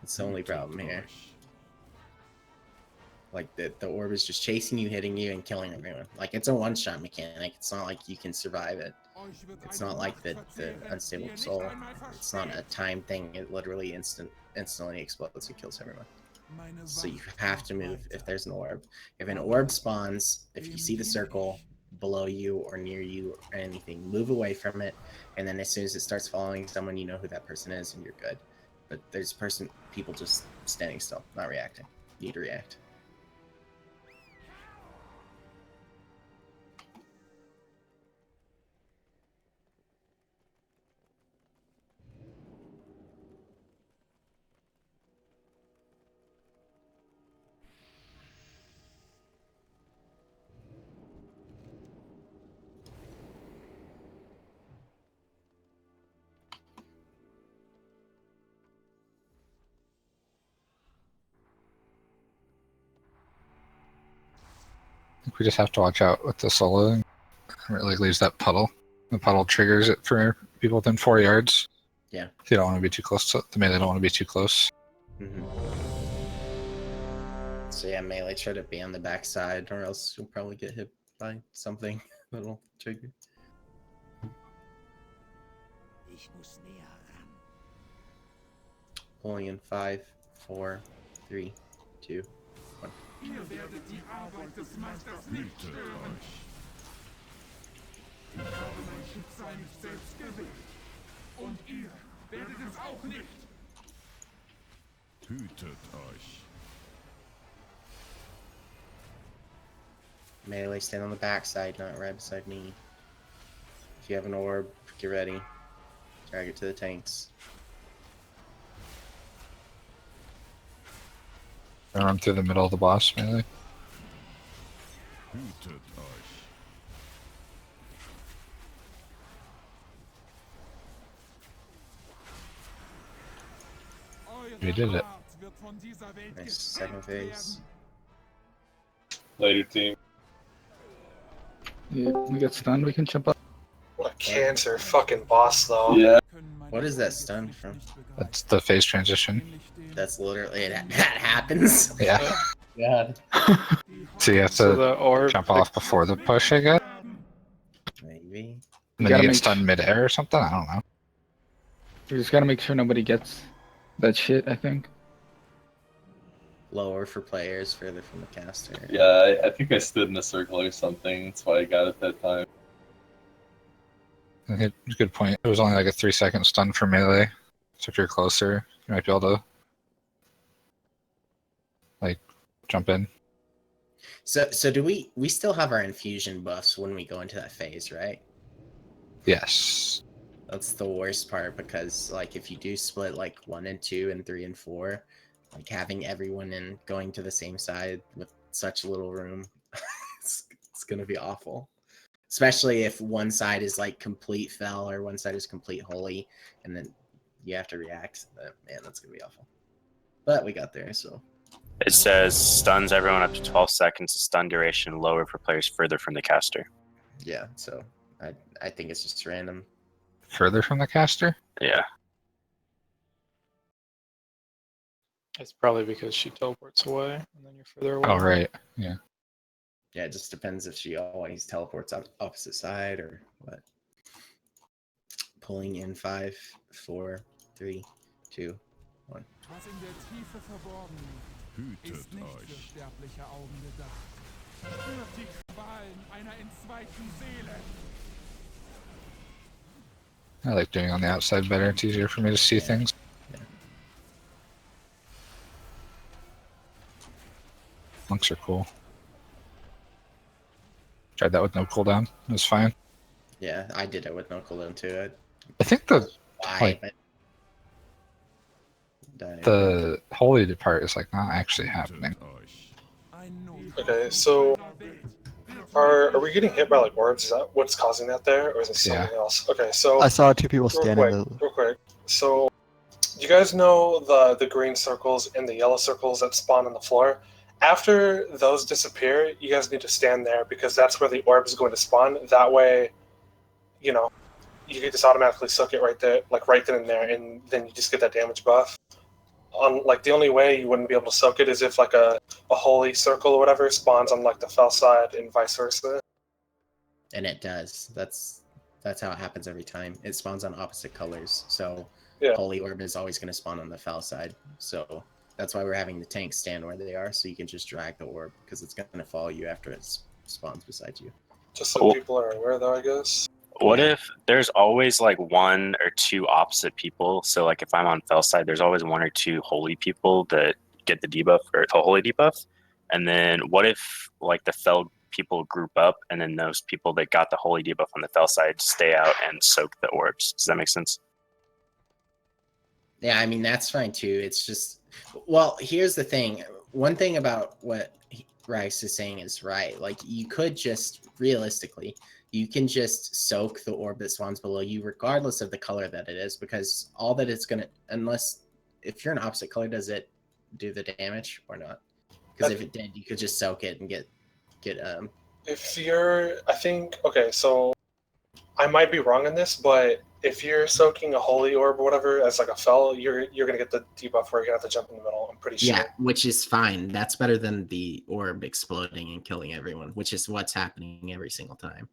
It's the only problem here. Like, the orb is just chasing you, hitting you, and killing everyone. Like, it's a one-shot mechanic. It's not like you can survive it. It's not like the Unstable Soul. It's not a time thing. It literally instantly explodes and kills everyone. So you have to move if there's an orb. If an orb spawns, if you see the circle below you or near you or anything, move away from it, and then as soon as it starts following someone, you know who that person is and you're good. But there's people just standing still, not reacting. You need to react. I think we just have to watch out with the soloing. It like leaves that puddle. The puddle triggers it for people within 4 yards. Yeah. You don't want to be too close to the melee. Don't want to be too close. So yeah, melee, try to be on the back side, or else you'll probably get hit by something that'll trigger. Pulling in 5, 4, 3, 2, 1. Ihr werdet die Arbeit des Meisters nicht stören. Ich habe mein Schicksal nicht selbst gewählt. Und ihr werdet es auch nicht. Hütet euch. Melee, stand on the backside, not right beside me. If you have an orb, get ready. Drag it to the tanks. Run through the middle of the boss, melee. Hütet euch. We did it. Nice, second phase. Later, team. Yeah, we get stunned, we can jump up. What a cancer fucking boss, though. Yeah. What is that stun from? That's the phase transition. That's literally that happens. Yeah. Yeah. So you have So to the orb, jump off before the push, I guess? Maybe. And then gotta you get make stunned mid-air or something? I don't know. we just gotta make sure nobody gets that shit, I think. Lower for players, further from the caster. Yeah, I think I stood in a circle or something. That's why I got it that time. Okay, good point. It was only like a 3-second stun for melee. So if you're closer, you might be able to like jump in. So do we still have our infusion buffs when we go into that phase, right? Yes. That's the worst part because like if you do split like 1 and 2 and 3 and 4, like having everyone in going to the same side with such little room, it's gonna be awful. Especially if one side is like complete fell or one side is complete holy, and then you have to react. Man, that's gonna be awful. But we got there, so. It says stuns everyone up to 12 seconds. The stun duration lower for players further from the caster. Yeah, so I think it's just random. Further from the caster? Yeah. It's probably because she teleports away, and then you're further away. Oh, right. Yeah. Yeah, it just depends if she always teleports out opposite side or what. Pulling in 5, 4, 3, 2, 1. Was in der Tiefe verborgen liegt, ist nicht für sterbliche Augen gedacht. Spürt die Qualen einer entzweiten Seele. I like doing on the outside better. It's easier for me to see things. Yeah. Monks are cool. Tried that with no cooldown. It was fine. Yeah, I did it with no cooldown too. I think the Why? like, But the holy part is like not actually happening. Okay, so are we getting hit by like orbs? Is that what's causing that there, or is it something else? Okay, so I saw 2 people real standing. quick. So, you guys know the green circles and the yellow circles that spawn on the floor? After those disappear, you guys need to stand there because that's where the orb is going to spawn. That way, you know, you can just automatically soak it right there, like right then and there, and then you just get that damage buff. Like the only way you wouldn't be able to soak it is if like a holy circle or whatever spawns on like the fell side and vice versa. and it does. That's how it happens every time. It spawns on opposite colors. So Yeah. holy orb is always going to spawn on the fell side. So that's why we're having the tanks stand where they are, so you can just drag the orb because it's going to follow you after it spawns beside you. Just so people are aware, though, I guess. What if there's always like 1 or 2 opposite people? So like if I'm on fell side, there's always 1 or 2 holy people that get the debuff or the holy debuff. And then what if like the fell people group up and then those people that got the holy debuff on the fell side stay out and soak the orbs? Does that make sense? Yeah, I mean, that's fine too. It's just, well, here's the thing. One thing about what Rice is saying is right. Like, you could just, realistically, you can just soak the orb that spawns below you, regardless of the color that it is, because all that it's going to, unless, if you're an opposite color, does it do the damage or not? Because if it did, you could just soak it and get If you're, I think, okay, so I might be wrong on this, but if you're soaking a holy orb or whatever as like a fell, you're gonna get the debuff where you're gonna have to jump in the middle. I'm pretty sure. Yeah, which is fine. That's better than the orb exploding and killing everyone, which is what's happening every single time.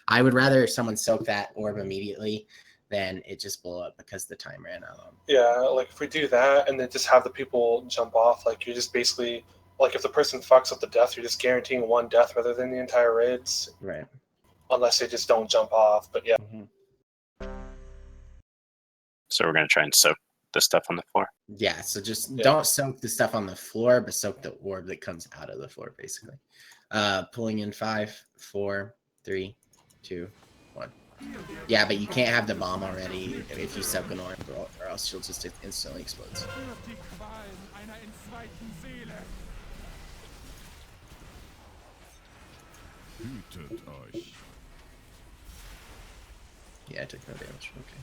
I would rather someone soak that orb immediately then it just blew up because the time ran out. Yeah, like if we do that and then just have the people jump off, like you're just basically like if the person fucks up the death, you're just guaranteeing one death rather than the entire raids. Right. Unless they just don't jump off, but yeah. So we're gonna try and soak the stuff on the floor. Yeah, so just don't soak the stuff on the floor, but soak the orb that comes out of the floor, basically. Pulling in 5, 4, 3, 2, 1. Yeah, but you can't have the bomb already if you soak an orb, or else you'll just instantly explode. Yeah, I took no damage. Okay.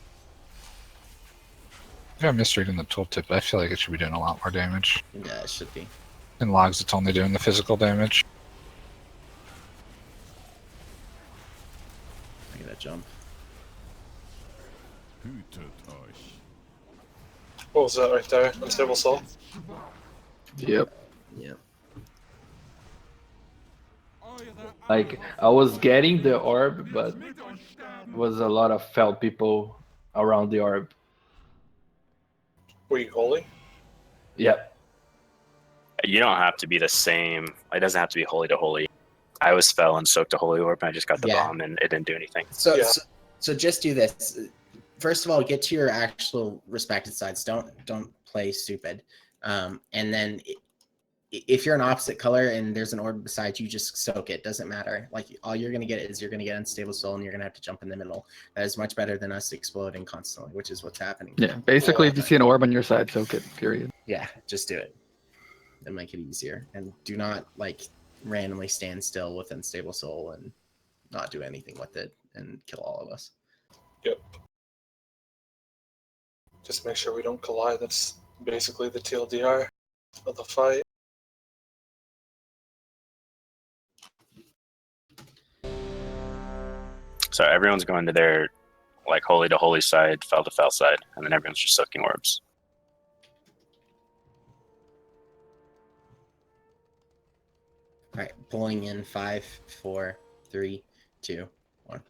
I'm misreading the tooltip, but I feel like it should be doing a lot more damage. Yeah, it should be. In logs, it's only doing the physical damage. I gotta jump. What was that right there? Unstable soul? Yep. Yep. Like, I was getting the orb, but was a lot of felt people around the orb. Were you holy? Yep. You don't have to be the same. It doesn't have to be holy to holy. I was fell and soaked a holy orb, and I just got the bomb, and it didn't do anything. So just do this. First of all, get to your actual respected sides. Don't play stupid. And then if you're an opposite color and there's an orb beside you, just soak it. Doesn't matter. Like all you're gonna get is you're gonna get unstable soul, and you're gonna have to jump in the middle. That is much better than us exploding constantly, which is what's happening. Yeah, basically, if you see an orb on your side, soak it. Period. Yeah, just do it. It'll make it easier, and do not like randomly stand still with unstable soul and not do anything with it and kill all of us. Yep. Just make sure we don't collide. That's basically the TLDR of the fight. So everyone's going to their like holy to holy side, fell to fell side, and then everyone's just soaking orbs. All right, pulling in 5, 4, 3, 2, 1.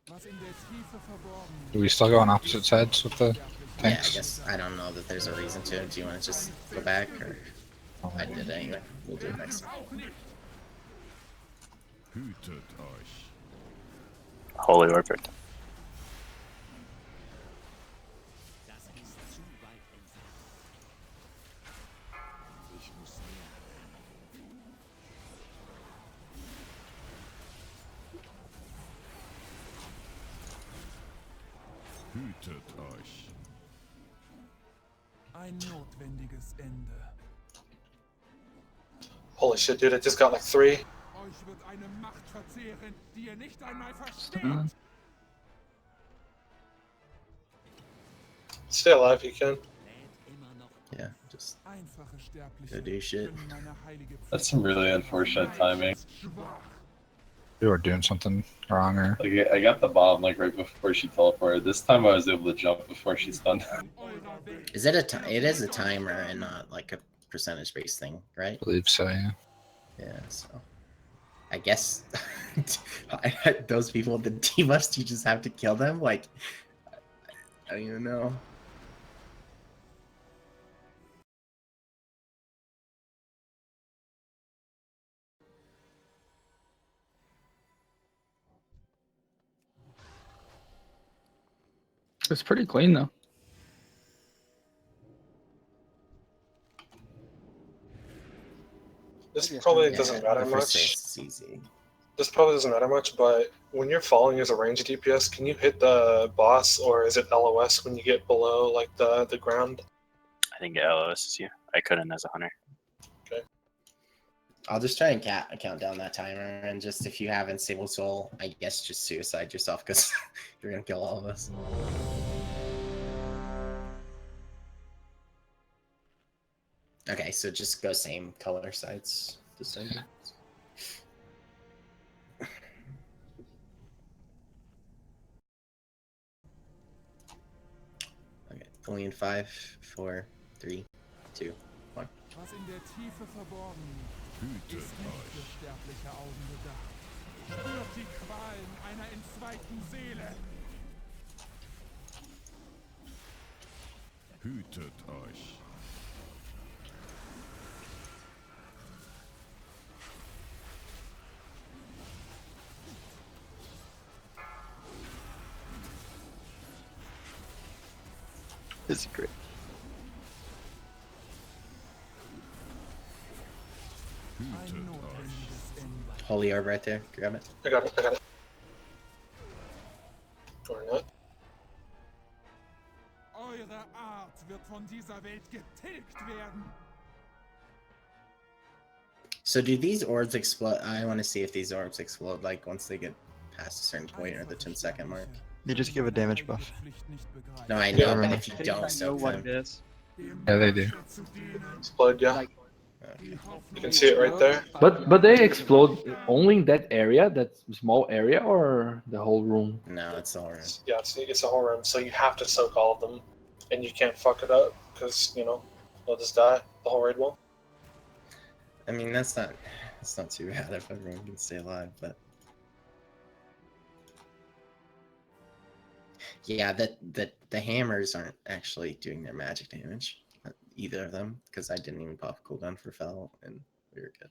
Do we still go on opposite sides with the tanks? Yeah, I guess I don't know that there's a reason to. Do you want to just go back, or I did anyway? We'll do it next time. Holy orb. Right? Ein notwendiges Ende. Holy shit, dude! I just got like 3. Euch wird eine Macht verzehren, die ihr nicht einmal versteht. Stay alive, you can. Yeah, just go do shit. That's some really unfortunate timing. You were doing something wrong, or Like I got the bomb like right before she teleported. This time I was able to jump before she's done. Is it it is a timer and not like a percentage-based thing, right? I believe so, yeah. Yeah, so I guess those people with the debuffs, you just have to kill them. Like, I don't even know. It's pretty clean though. This probably doesn't matter much. It's easy. This probably doesn't matter much, but when you're falling as a ranged DPS, can you hit the boss, or is it LOS when you get below like the ground? I think LOS is you. I couldn't as a hunter. Okay. I'll just try and count down that timer, and just if you have unstable soul, I guess just suicide yourself because you're gonna kill all of us. Okay, so just go same color sides. Just okay, pulling in 5, 4, 3, 2, 1. Was in der Tiefe verborgen liegt, ist nicht für sterbliche Augen gedacht. Spürt die Qualen einer entzweiten Seele. Hütet euch. This is great. Holy orb right there. Grab it. I got it. I got it. Or not. Eure Art wird von dieser Welt getilgt werden. So do these orbs explode? I want to see if these orbs explode like once they get past a certain point or the 10-second mark. You just give a damage buff. No, I know, Yeah, but I if you think don't I know soak what them. it is. Yeah, they do. Explode, yeah. Like, You can see it right there. But they explode only in that area, that small area, or the whole room? No, it's all right. Yeah, it's a whole room, so you have to soak all of them, and you can't fuck it up because you know they'll just die. The whole raid will. I mean, that's not too bad if everyone can stay alive, but yeah, the hammers aren't actually doing their magic damage, either of them, because I didn't even pop cooldown for Fel, and we were good.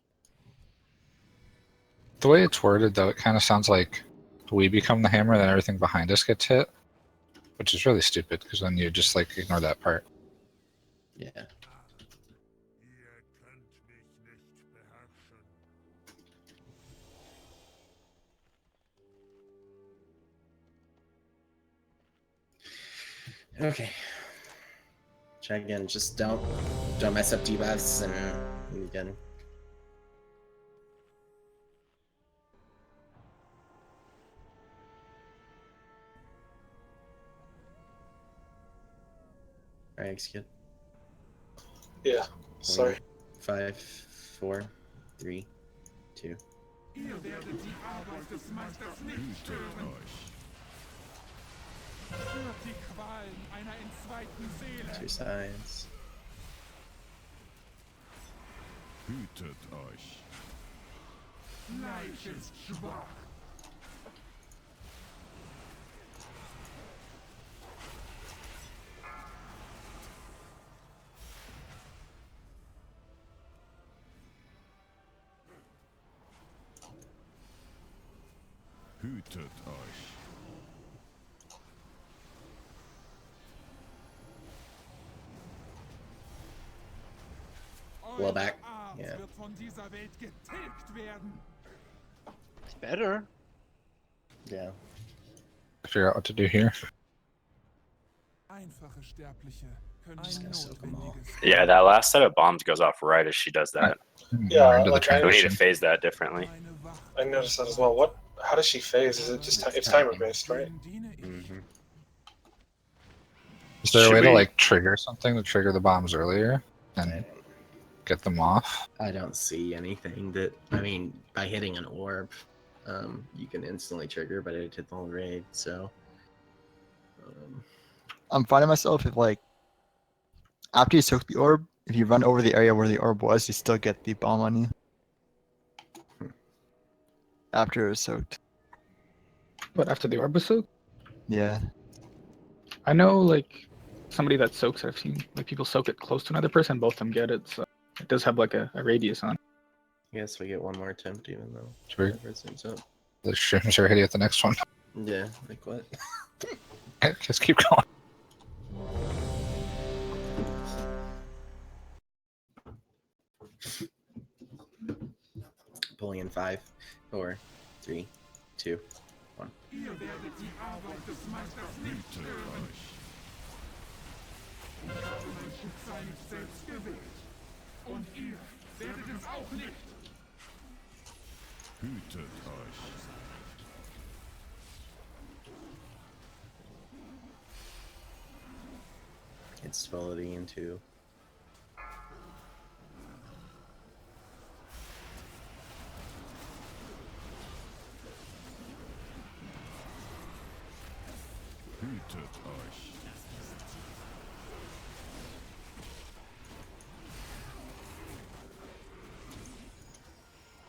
The way it's worded, though, it kind of sounds like we become the hammer, then everything behind us gets hit, which is really stupid because then you just like ignore that part. Yeah. Okay. Try again. Just don't mess up debuffs and again. Alright, execute. Yeah. Sorry. 5, 4, 3, 2. Ihr werdet die Arbeit des Meisters nicht stören. Spürt die Qualen einer entzweiten Seele. 2 sides. Hütet euch. Fleisch ist schwach. Hütet euch. Blowback. Art Yeah. wird von dieser Welt getilgt werden. It's better. Yeah. Figure out what to do here. Einfache Sterbliche können Just gonna soak them all. notwendiges. Yeah, that last set of bombs goes off right as she does that. Yeah, Into the like I- So we need to transition. phase that differently. Meine Wache. I noticed that as well. What? How does she phase? Is it just it's timer based, right? Denen diene ich. Mm-hmm. Is there a Should way to we- like trigger something to trigger the bombs earlier and get them off? I don't see anything that, I mean, by hitting an orb, you can instantly trigger, but it hit the whole raid, so. I'm finding myself if like after you soak the orb, if you run over the area where the orb was, you still get the bomb on you. After it was soaked. But after the orb was soaked, Yeah. I know like somebody that soaks. I've seen like people soak it close to another person. Both of them get it, so it does have like a radius on it. I guess we get one more attempt, even though Sure. whatever it seems up. The shrooms are ready at the next one. Yeah, like what? Just keep going. Pulling in 5, 4, 3, 2, 1. Ihr werdet die Arbeit des Meisters nicht stören. Ich habe mein Schicksal nicht selbst gewählt. Und ihr werdet es auch nicht. Hütet euch. It's stability into. Hütet euch.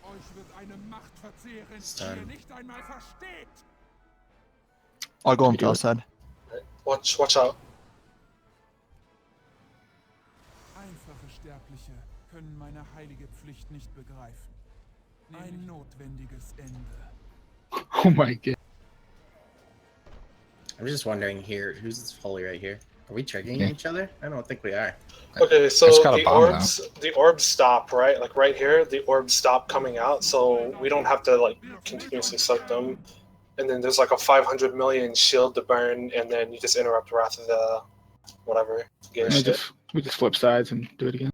Euch wird eine Macht verzehren, die Stun. ihr nicht einmal versteht. I'll go on Fel side. Watch out. können meine heilige Pflicht nicht begreifen. Ein notwendiges Ende. Oh my god. I'm just wondering here, who's this Foley right here? Are we triggering Yeah. each other? I don't think we are. Okay, so It's got a the bomb now. orbs stop, right? Like right here, the orbs stop coming out, so we don't have to like continuously suck them. And then there's like a 500 million shield to burn, and then you just interrupt Wrath of the whatever. Gay We shit. just flip sides and do it again.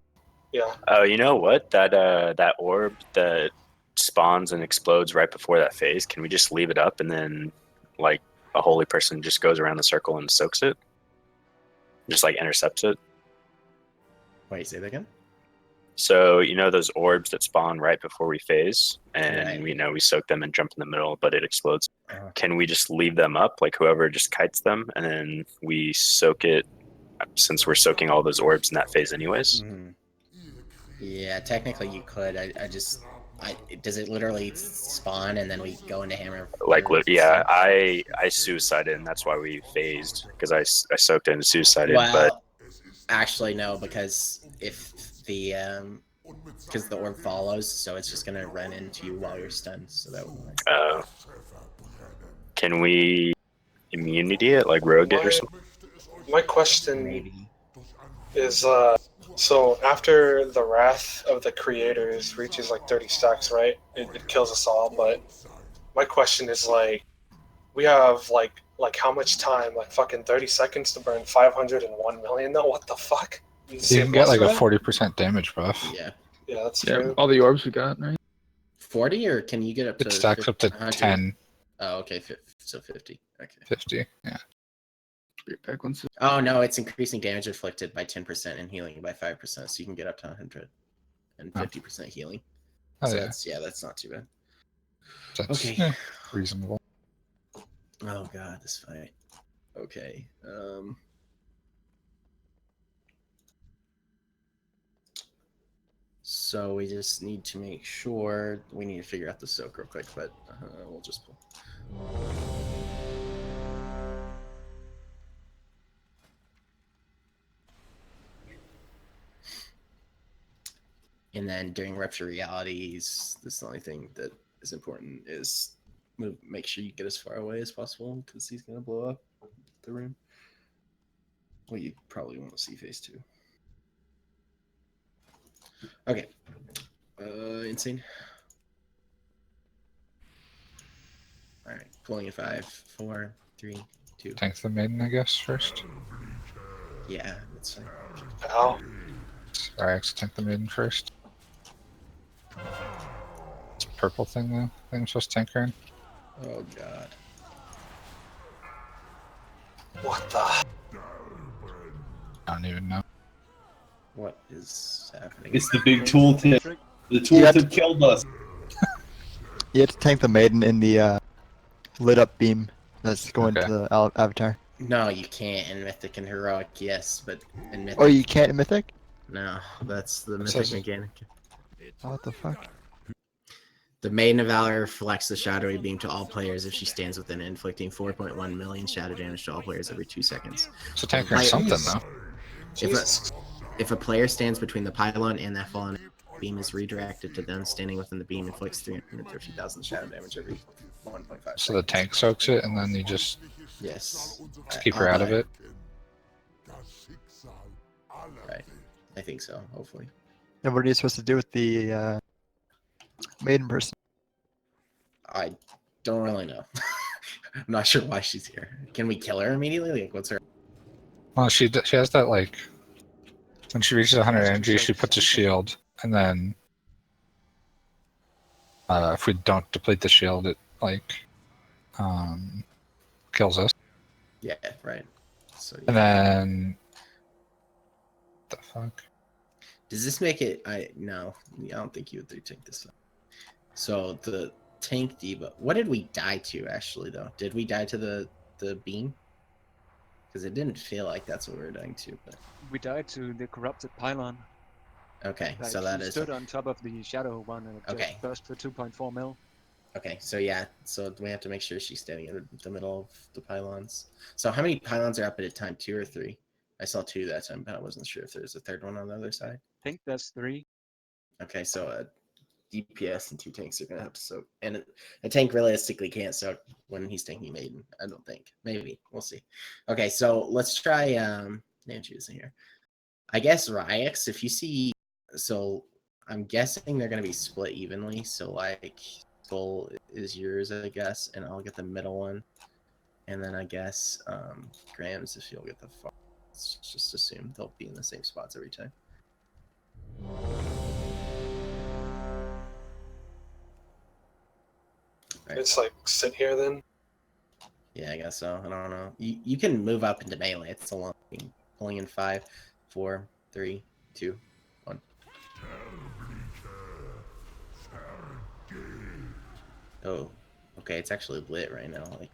Yeah. Oh, you know what? That orb that spawns and explodes right before that phase. Can we just leave it up and then like a holy person just goes around the circle and soaks it? Just like intercepts it. Wait, say that again? So you know those orbs that spawn right before we phase, and Right. we soak them and jump in the middle, but it explodes. Uh-huh. Can we just leave them up, like whoever just kites them, and then we soak it, since we're soaking all those orbs in that phase anyways? Mhm. Yeah, technically you could. Does it literally spawn and then we go into hammer? Like, yeah, I suicided, and that's why we phased, because I soaked it and suicided. Well, But actually no, because if the because the orb follows, so it's just gonna run into you while you're stunned. So that would work. Can we immunity it, like rogue it or something? My question is, so after the wrath of the creators reaches like 30 stacks, right? It kills us all. But my question is like, we have like how much time? Like fucking 30 seconds to burn 501 million. Though, what the fuck? You can get like a 40% damage buff. Yeah. Yeah, that's Yeah, true. all the orbs we got, right? 40, or can you get up to? It stacks up to 100? 10. Oh, okay, so 50. Okay. 50, yeah. Back once. Oh no, it's increasing damage inflicted by 10% and healing by 5%, so you can get up to 100 and 50% healing. Oh, So yeah. that's not too bad. That's Okay. reasonable. Oh god, this fight. Okay. So we just need to make sure we need to figure out the soak real quick, but we'll just pull. And then during rupture realities, this is the only thing that is important is make sure you get as far away as possible because he's gonna blow up the room. Well, you probably won't see phase 2. Okay. Insane. All right, pulling in 5, 4, 3, 2. Tank the maiden, I guess, first. Yeah, that's fine. Ow. Alright, so tank the maiden first. It's a purple thing though. I think I'm supposed to tank her in. Oh god. What the? I don't even know. What is happening? It's the big tooltip. The have tooltip killed us. You have to tank the maiden in the lit up beam that's going Okay. to the avatar. No, you can't in Mythic and Heroic, yes, but in Mythic. Oh, you can't in Mythic? No, that's the It Mythic says- mechanic. Oh, what the fuck? The Maiden of Valor reflects the shadowy beam to all players if she stands within it, inflicting 4.1 million shadow damage to all players every 2 seconds. So tank her in something though. If a player stands between the pylon and that fallen beam is redirected to them standing within the beam, inflicts 350,000 shadow damage every 1.5 So the tank soaks it and then you just Yes. keep her out of it. Right. I think so, hopefully. And what are you supposed to do with the maiden person? I don't really know. I'm not sure why she's here. Can we kill her immediately? Like, what's her... Well, she has that like when she reaches 100 energy, she puts a shield, and then if we don't deplete the shield, it like kills us. Yeah, right. So, And then what the fuck? does this make it? No, I don't think you would take this up. So the tank debuff. What did we die to actually though? Did we die to the beam? Because it didn't feel like that's what we were dying to. But We died to the corrupted pylon. okay, Like, so that she is stood on top of the shadow one and it Okay. just burst for 2.4 mil. okay. So yeah, so we have to make sure she's standing in the middle of the pylons. So how many pylons are up at a time? 2 or 3? I saw 2 that time, but I wasn't sure if there's a third one on the other side. I think that's 3. Okay, so DPS and 2 tanks are gonna have to soak, and a tank realistically can't soak when he's tanking Maiden. I don't think. Maybe we'll see. Okay, so let's try Nanchu's in here. I guess Ryx. If you see, so I'm guessing they're gonna be split evenly. So like Skull is yours, I guess, and I'll get the middle one, and then I guess Grams if you'll get the far. Let's just assume they'll be in the same spots every time. Right. It's like sit here then. Yeah, I guess so. I don't know. You can move up into melee. It's a long thing. Pulling in 5, 4, 3, 2, 1. Oh, okay. It's actually lit right now. Like.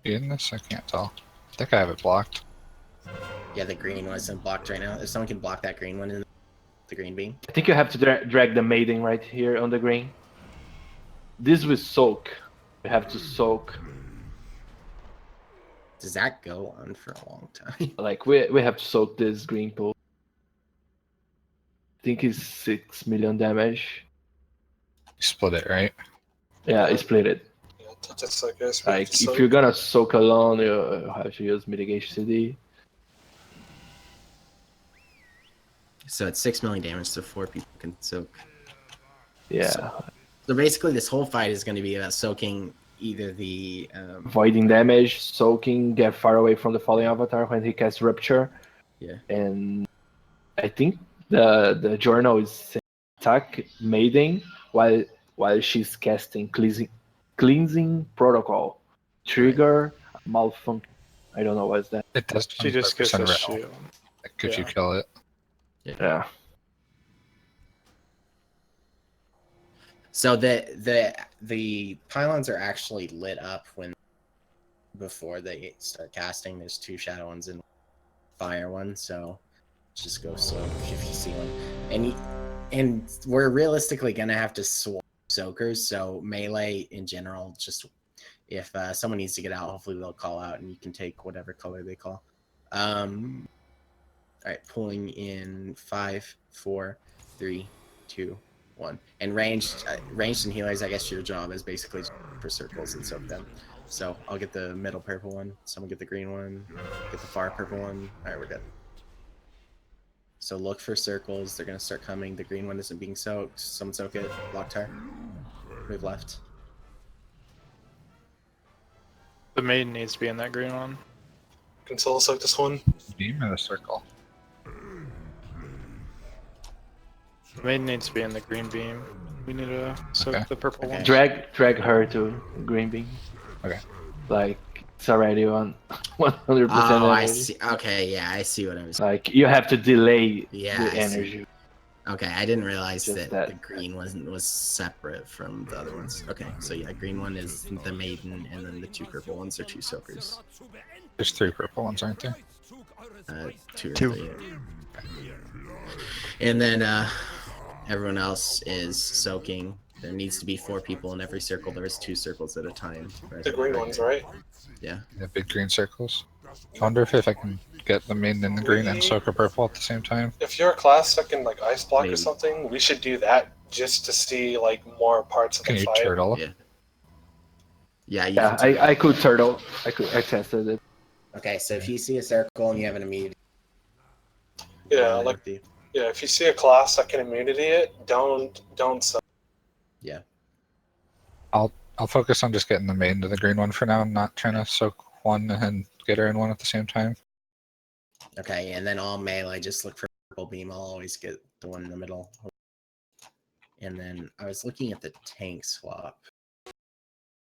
In this, I can't tell. I think I have it blocked. Yeah, the green one isn't blocked right now. If someone can block that green one in the green beam. I think you have to drag the Maiden right here on the green. This will soak. You have to soak. Does that go on for a long time? Like we have to soak this green pool. I think it's 6 million damage. Split it, right? Yeah, I split it. Yeah, that's like, Like if you're gonna soak alone, you have to use mitigation CD. So it's 6 million damage, so 4 people can soak. Yeah. So basically, this whole fight is going to be about soaking either the Voiding damage, soaking, get far away from the falling avatar when he casts rupture. Yeah. And I think the journal is attack Maiden while she's casting cleansing protocol. Trigger malfunction. I don't know what's that. It does. She just gets a 100% shield. Like, could you Yeah. kill it? Yeah. So the pylons are actually lit up before they start casting. There's 2 shadow ones and fire one, so just go soak if you see one. And we're realistically gonna have to swap soakers. So melee in general, just if someone needs to get out, hopefully they'll call out, and you can take whatever color they call. All right, pulling in 5, 4, 3, 2, 1. And ranged and healers, I guess your job is basically for circles and soak them. So I'll get the middle purple one. Someone get the green one. Get the far purple one. All right, we're good. So look for circles. They're gonna start coming. The green one isn't being soaked. Someone soak it. Block tar. Move left. The Maiden needs to be in that green one. Can solo soak this one. Beam or the circle? The Maiden needs to be in the green beam. We need to soak Okay. the purple one. Drag her to green beam. Okay. Like it's already on 100%. Oh, I energy. see. Okay, yeah, I see what I was. Like you have to delay Yeah, the I see. energy. Okay, I didn't realize Just that the that. green was separate from the other ones. Okay, so yeah, green one is the maiden, and then the 2 purple ones are 2 soakers. There's 3 purple ones, aren't there? 2 or 2. 3. And then everyone else is soaking. There needs to be 4 people in every circle. There's 2 circles at a time. Right? The green ones, right? Yeah. The big green circles. I wonder if I can get the maiden in the green and soak a purple at the same time. If you're a class that can like ice block Maybe. or something, we should do that just to see like more parts of Can the you fight. turtle? Yeah. Yeah. You Yeah, can I could turtle. I tested it. Okay, so if you see a circle and you have an immunity. Yeah, like yeah. If you see a class that can immunity it, don't soak. Yeah. I'll focus on just getting the maiden to the green one for now, and not trying to soak one and get her in one at the same time. Okay, and then all melee, just look for purple beam. I'll always get the one in the middle. And then I was looking at the tank swap.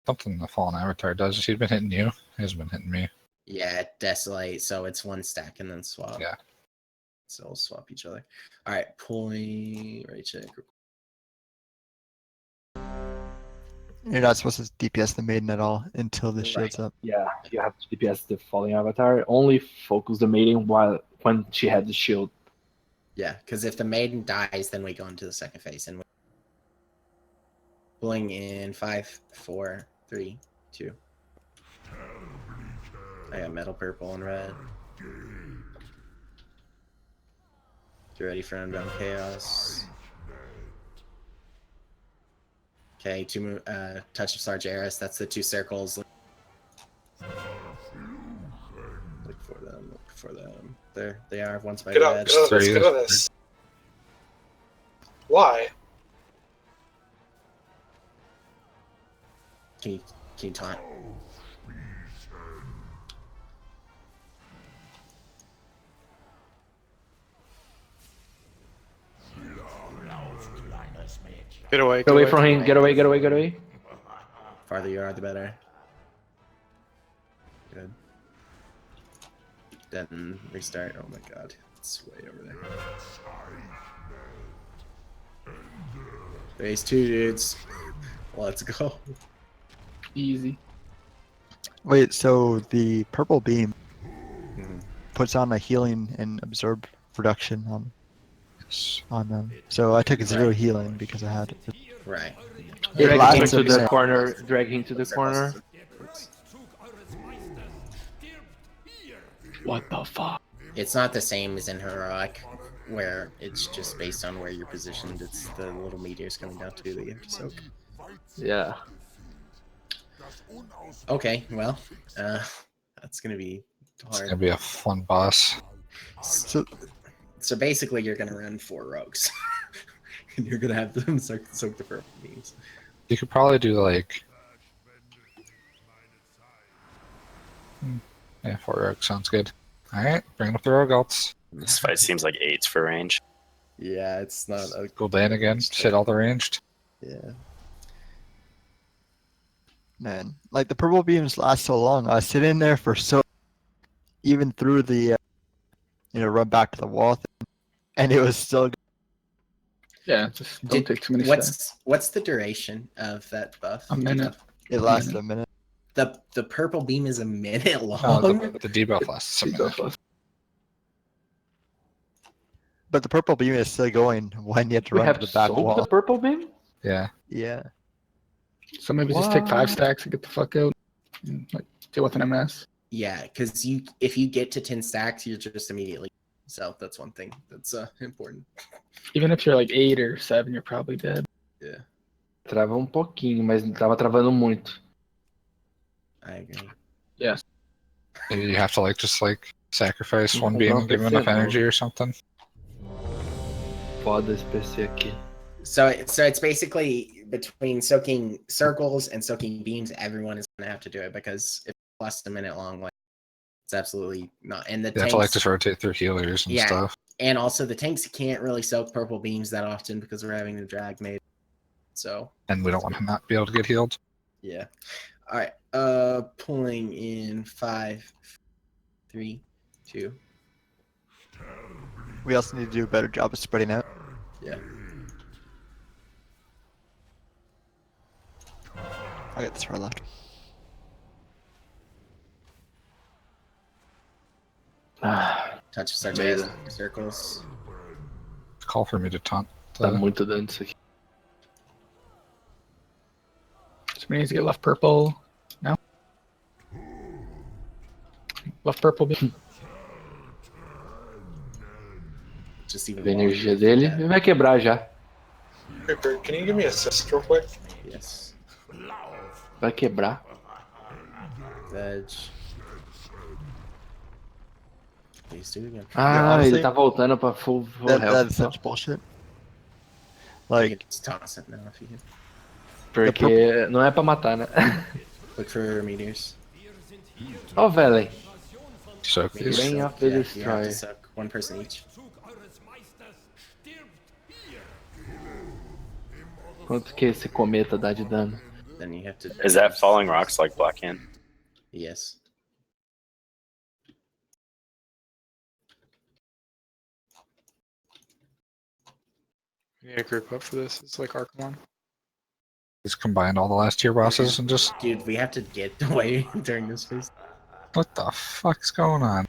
Something the fallen avatar does. He's been hitting you. He's been hitting me. Yeah, desolate. So it's 1 stack and then swap. Yeah. So we'll swap each other. All right, pulling right check. You're not supposed to DPS the maiden at all until the shield's up. Yeah, you have to DPS the falling avatar. Only focus the maiden when she had the shield. Yeah, because if the maiden dies, then we go into the second phase. And pulling in 5, 4, 3, 2. I got metal, purple, and red. Get ready for Unbound Chaos. Okay, Touch of Sargeras. That's the 2 circles. Look for them. Look for them. There they are. One's by Get out, red. get out of this, get out of this. Why? Can you taunt? Get away. Get away from him. Get away. Get away. Get away. Farther you are, the better. Good. Then restart. Oh my god, it's way over there. There's 2 dudes. Let's go. Easy. Wait, so the purple beam puts on a healing and absorb reduction on them. So I took 0 healing because I had it. Right. Drag him to the corner. Drag him to the corner. What the fuck? It's not the same as in Heroic, where it's just based on where you're positioned. It's the little meteors coming down to that you have to soak. Yeah. Okay, well, that's gonna be hard. It's gonna be a fun boss. So basically, you're gonna run 4 rogues, and you're gonna have them soak the purple beams. You could probably do like, yeah, 4 rogues sounds good. All right, bring up the rogue alts. This fight seems like 8s for range. Yeah, it's not a Gul'dan again. Shit, all the ranged. Yeah. Man, like the purple beams last so long. I was sitting there for even through the, run back to the wall thing, and it was still. Yeah, just don't take too many steps. What's the duration of that buff? A minute. It lasted a minute. The purple beam is a minute long. No, the debuff lasts a minute. But the purple beam is still going when you have to We run have to the back soaked wall. the purple beam? Yeah. Yeah. So maybe just take 5 stacks and get the fuck out. And, like, deal with an MS. Yeah, because if you get to 10 stacks, you're just immediately. So that's one thing that's important. Even if you're like 8 or 7, you're probably dead. Yeah. Trava pouquinho, mas tava travando muito. I agree. Yes. Maybe you have to just sacrifice 1 beam and give him enough energy or something. Foda esse PC aqui. So it's basically between soaking circles and soaking beams, everyone is gonna have to do it because if it's less than a minute long, like it's absolutely not. And the You have tanks, to just rotate through healers and stuff. And also the tanks can't really soak purple beams that often because we're having the drag made. So. And we don't want to not be able to get healed. Yeah. All right. Pulling in 5, 3, 2. We also need to do a better job of spreading out. Yeah. I got this far left. Touch of Sargeras, circles. Call for me to taunt. Tá muito dando isso aqui. Somebody needs to get left purple. No? Left purple beam. Just even A energia dele. Ele vai quebrar já. Creeper, can you give me a assist real quick? Yes. Vai quebrar. Veg. Please do it again. Ah, honestly, ele tá voltando pra full health. That's such bullshit. Like, Just toss it now if you can. Porque não é pra matar, né? Look for meteors. Ó, velho. Soak these. Bring up the You have destroyer. to suck 1 person each. Quanto que esse cometa dá de dano? Then you have to. Is that falling rocks like Blackhand? Yes. You need a group up for this. It's like Arkham. Just combined all the last tier bosses and just. Dude, we have to get away during this phase. What the fuck's going on?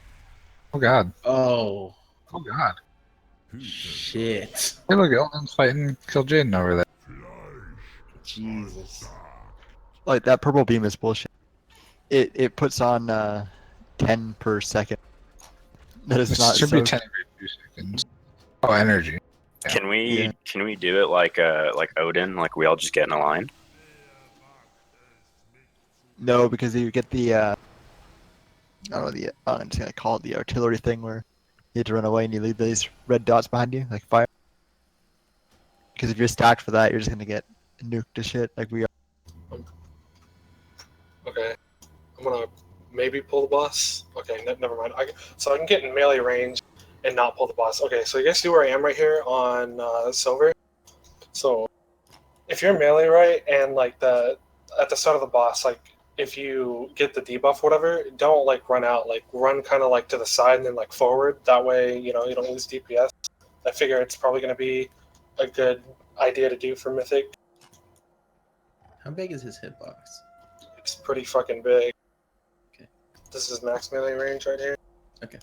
Oh god. Oh. Oh god. Shit. Hey look, Elden's fighting Kill Jaden over there. Jesus. like that purple beam is bullshit. It puts on 10 per second. That is This not should be so. 10 every 2 seconds. Oh, energy. Yeah. Can we do it like Odin? Like we all just get in a line? No, because you get the I don't know the I'm just gonna call it the artillery thing where you have to run away and you leave these red dots behind you, like fire. Because if you're stacked for that, you're just gonna get nuked to shit like we are. Okay, I'm gonna maybe pull the boss. Okay, never mind. So I can get in melee range and not pull the boss. Okay, so you guys see where I am right here on silver. So if you're melee right and like at the start of the boss, like if you get the debuff, whatever, don't like run out. Like run kind of like to the side and then like forward. That way, you know, you don't lose DPS. I figure it's probably gonna be a good idea to do for Mythic. How big is his hitbox? It's pretty fucking big. Okay. This is max melee range right here. Okay.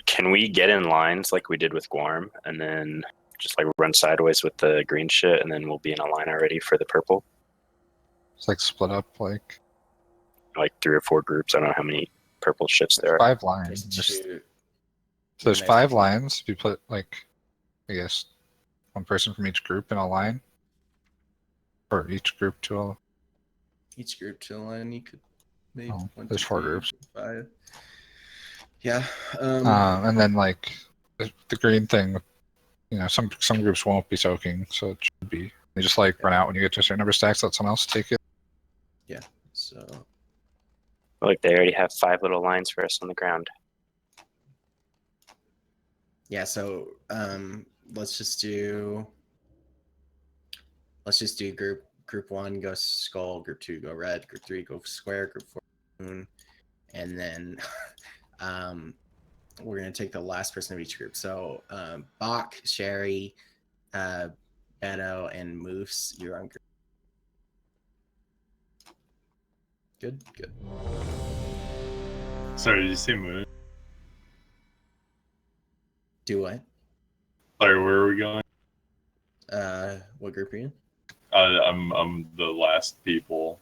Can we get in lines like we did with Guarm, and then just like run sideways with the green shit, and then we'll be in a line already for the purple? It's like split up like 3 or 4 groups. I don't know how many purple ships there are. 5 lines. So there's 5 lines. If you put like, I guess, one person from each group in a line, or each group to a. Each group to a line, you could maybe. Oh, there's 4 groups. 5. Yeah. And then like the green thing, you know, some groups won't be soaking, so it should be. They just like run out when you get to a certain number of stacks. Let someone else take it. Yeah. So. Like they already have 5 little lines for us on the ground. Yeah. So let's just do group 1 go skull, group 2 go red, group 3 go square, group 4 moon, and then we're gonna take the last person of each group. So Bach, Sherry, Beto, and Moose, you're on group. Good. Sorry, did you say moon? Do what? Sorry, where are we going? What group are you in? I'm the last people.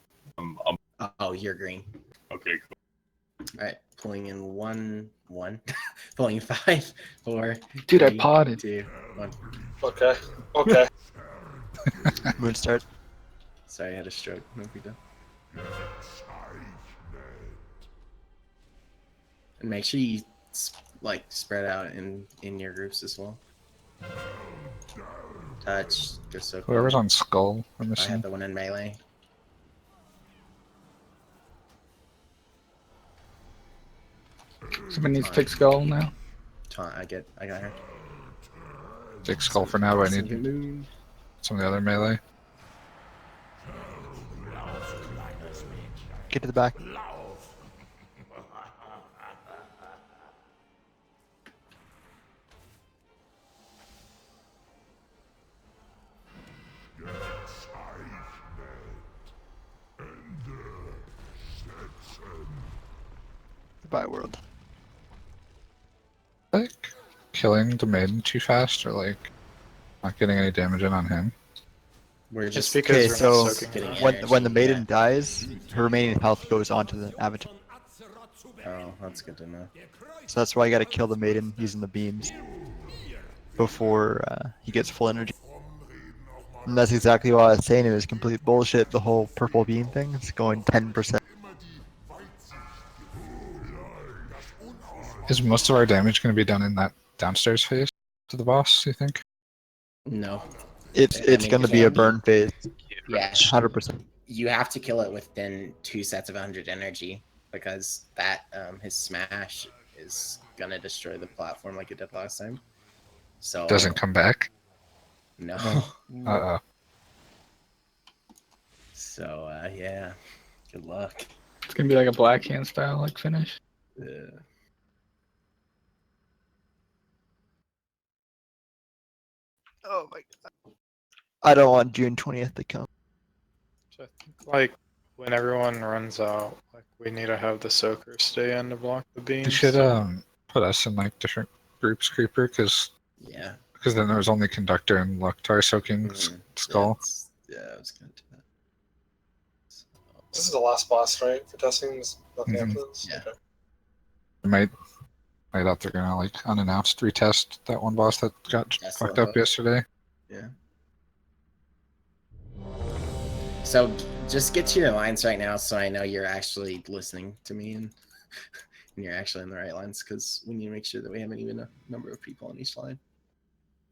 Oh, you're green. Okay, cool. All right, pulling in 1, pulling 5, 4. Dude, 3, I potted. 2, 1. Okay. Moon start. Sorry, I had a stroke. No big deal. And make sure you like spread out in your groups as well. Touch, go so. Whoever's on skull, we're I missing. have the one in melee. Somebody needs to take skull now. I got her. Take skull for now, but I need some of the other melee. Get to the back. Goodbye, world. Like killing the maiden too fast, or like not getting any damage in on him. We're Just just because Okay, we're so not soaking when the maiden dies, her remaining health goes onto the avatar. Oh, that's good to know. So that's why you gotta kill the maiden using the beams before he gets full energy. And that's exactly why I was saying it was complete bullshit, the whole purple beam thing. It's going 10%. Is most of our damage going to be done in that downstairs phase to the boss, you think? No. It's gonna be a burn phase. Yeah, 100%. You have to kill it within 2 sets of 100 energy because that his smash is gonna destroy the platform like it did last time. So Doesn't come back? No. Uh-oh. So yeah, good luck. It's gonna be like a black hand style like finish. Yeah. Oh my god. I don't want June 20th to come. So I think like when everyone runs out, like we need to have the soaker stay in to block the beams. You should put us in like different groups, Creeper, because then there was only Conductor and Loktar soaking Skull. Yeah, I was gonna do that. This is the last boss, right? For testing, there's nothing after this. Yeah. Okay. We might I doubt they're gonna like unannounced retest that one boss that got That's fucked the up hook. yesterday. Yeah. So just get to your lines right now, so I know you're actually listening to me and you're actually in the right lines, because we need to make sure that we have an even number of people on each line.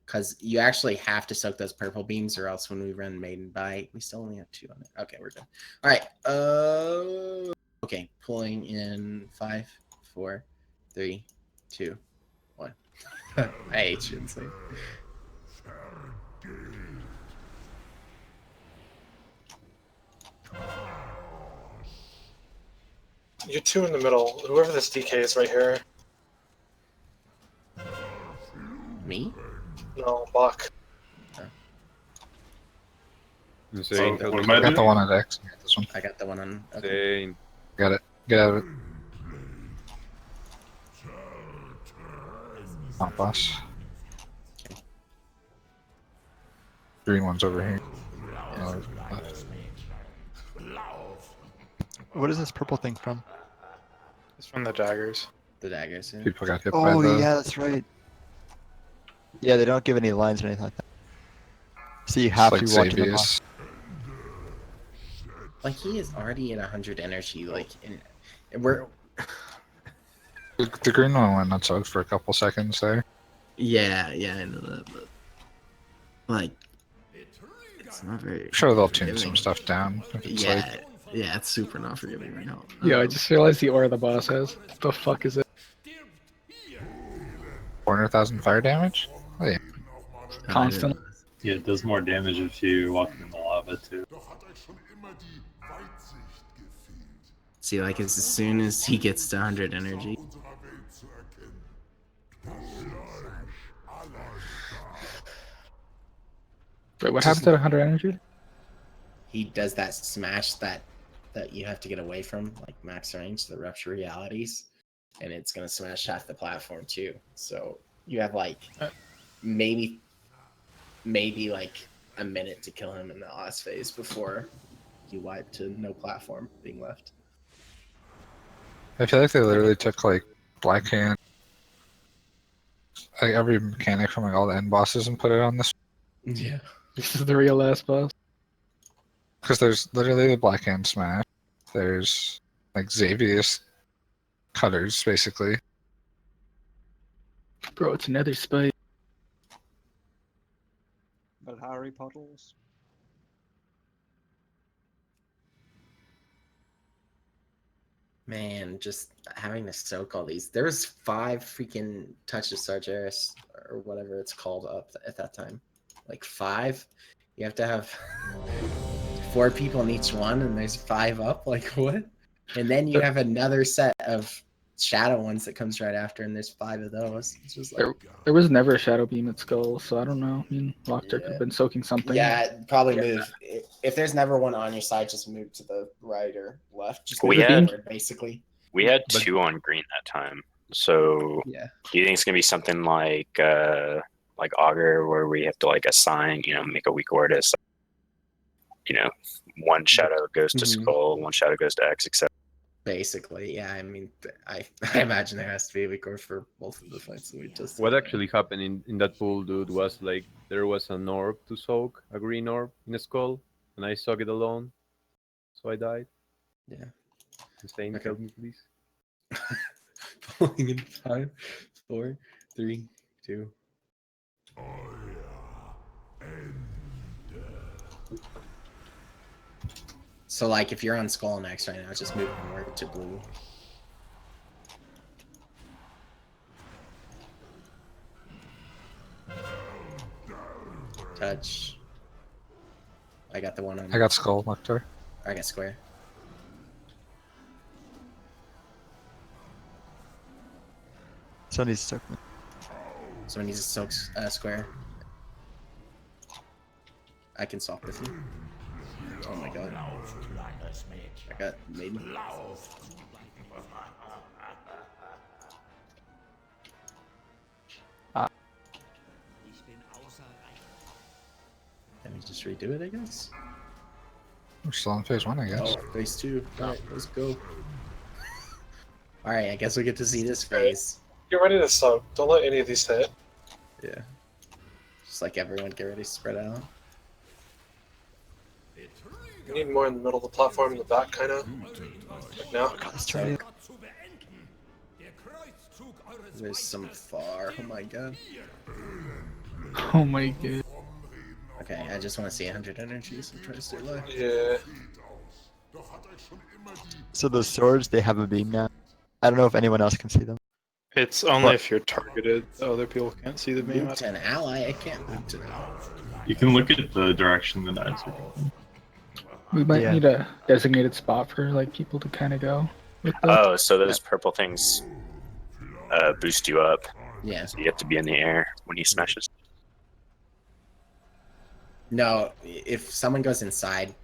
Because you actually have to soak those purple beams, or else when we run Maiden by, we still only have 2 on it. Okay, we're good. All right. Okay, pulling in 5, 4, 3, 2, 1. I hate you, insane. You 2 in the middle. Whoever this DK is right here. Me? No, Bach. Insane. I got the one on X. I got this one. I got the one on. Okay. Got it. Get out of it. Not boss. Green one's over here. Left. What is this purple thing from? It's from the daggers. The daggers. Yeah. People got hit by Oh the. yeah, that's right. Yeah, they don't give any lines or anything like that. So you have Like to be watching them. Xavius. Like, he is already at 100 energy. Like, we're. The green one went nuts out for a couple seconds there. Yeah, I know that, but like, it's not very. Sure, they'll tune some stuff down. If it's Yeah, like, yeah, it's super not forgiving right now. Yeah, I just realized the aura the boss has. What the fuck is it? 400,000 fire damage? Oh, yeah. Constant. Yeah, it does more damage if you walk in the lava too. See, like, as soon as he gets to 100 energy. Wait, what happens at 100 energy? He does that smash that you have to get away from, like max range, the rupture realities, and it's gonna smash half the platform too. So you have like maybe like a minute to kill him in the last phase before you wipe to no platform being left. I feel like they literally took like Black Hand, like every mechanic from like all the end bosses and put it on this. Yeah. This is the real last boss. Because there's literally the Black Hand Smash. There's like Xavius cutters, basically. Bro, it's another spike. Valhari puddles. Man, just having to soak all these. There was 5 freaking touches Sargeras or whatever it's called up at that time. Like 5. You have to have 4 people in each one, and there's 5 up. Like, what? And then you have another set of shadow ones that comes right after, and there's 5 of those. It's just like, There was never a shadow beam at Skull, so I don't know. I mean, Lockter could have been soaking something. yeah, probably move. If there's never one on your side, just move to the right or left. Just We move had- forward, basically. We had 2 on green that time. So Yeah. do you think it's gonna be something like Augur, where we have to like assign, make a weak order, one shadow goes to Mhm. Skull, one shadow goes to X, etc. Basically, yeah. I mean, I imagine there has to be a record for both of the fights that we just. What actually happened in that pool, dude, was like there was an orb to soak, a green orb in a skull, and I soaked it alone, so I died. Yeah. Insane, Okay. help me, please. Pulling in 5, 4, 3, 2. So, like, if you're on Skull next right now, just move north to blue. Touch. I got the one on. I got Skull, Lecter. I got square. So needs to soak me. So needs to soak square. I can swap with you. Oh my god. I got Maiden. Let me just redo it, I guess. We're still on phase 1, I guess. Oh, phase 2. Alright, let's go. Alright, I guess we get to see this phase. Get ready to soak. Don't let any of these hit. Yeah. Just like everyone, get ready to spread out. You need more in the middle of the platform, in the back, kind of. Like now. Soak. There's some far. Oh my god. Oh my god. Okay, I just want to see 100 energy, so try to stay low. Yeah. So those swords, they have a beam now. I don't know if anyone else can see them. It's only if you're targeted. Other people can't see the beam. Move to an ally. I can't move to them. You can look at the direction the knives are going. We might need a designated spot for like people to kind of go. With the... Oh, so those purple things boost you up. Yeah. So you have to be in the air when he smashes. No, if someone goes inside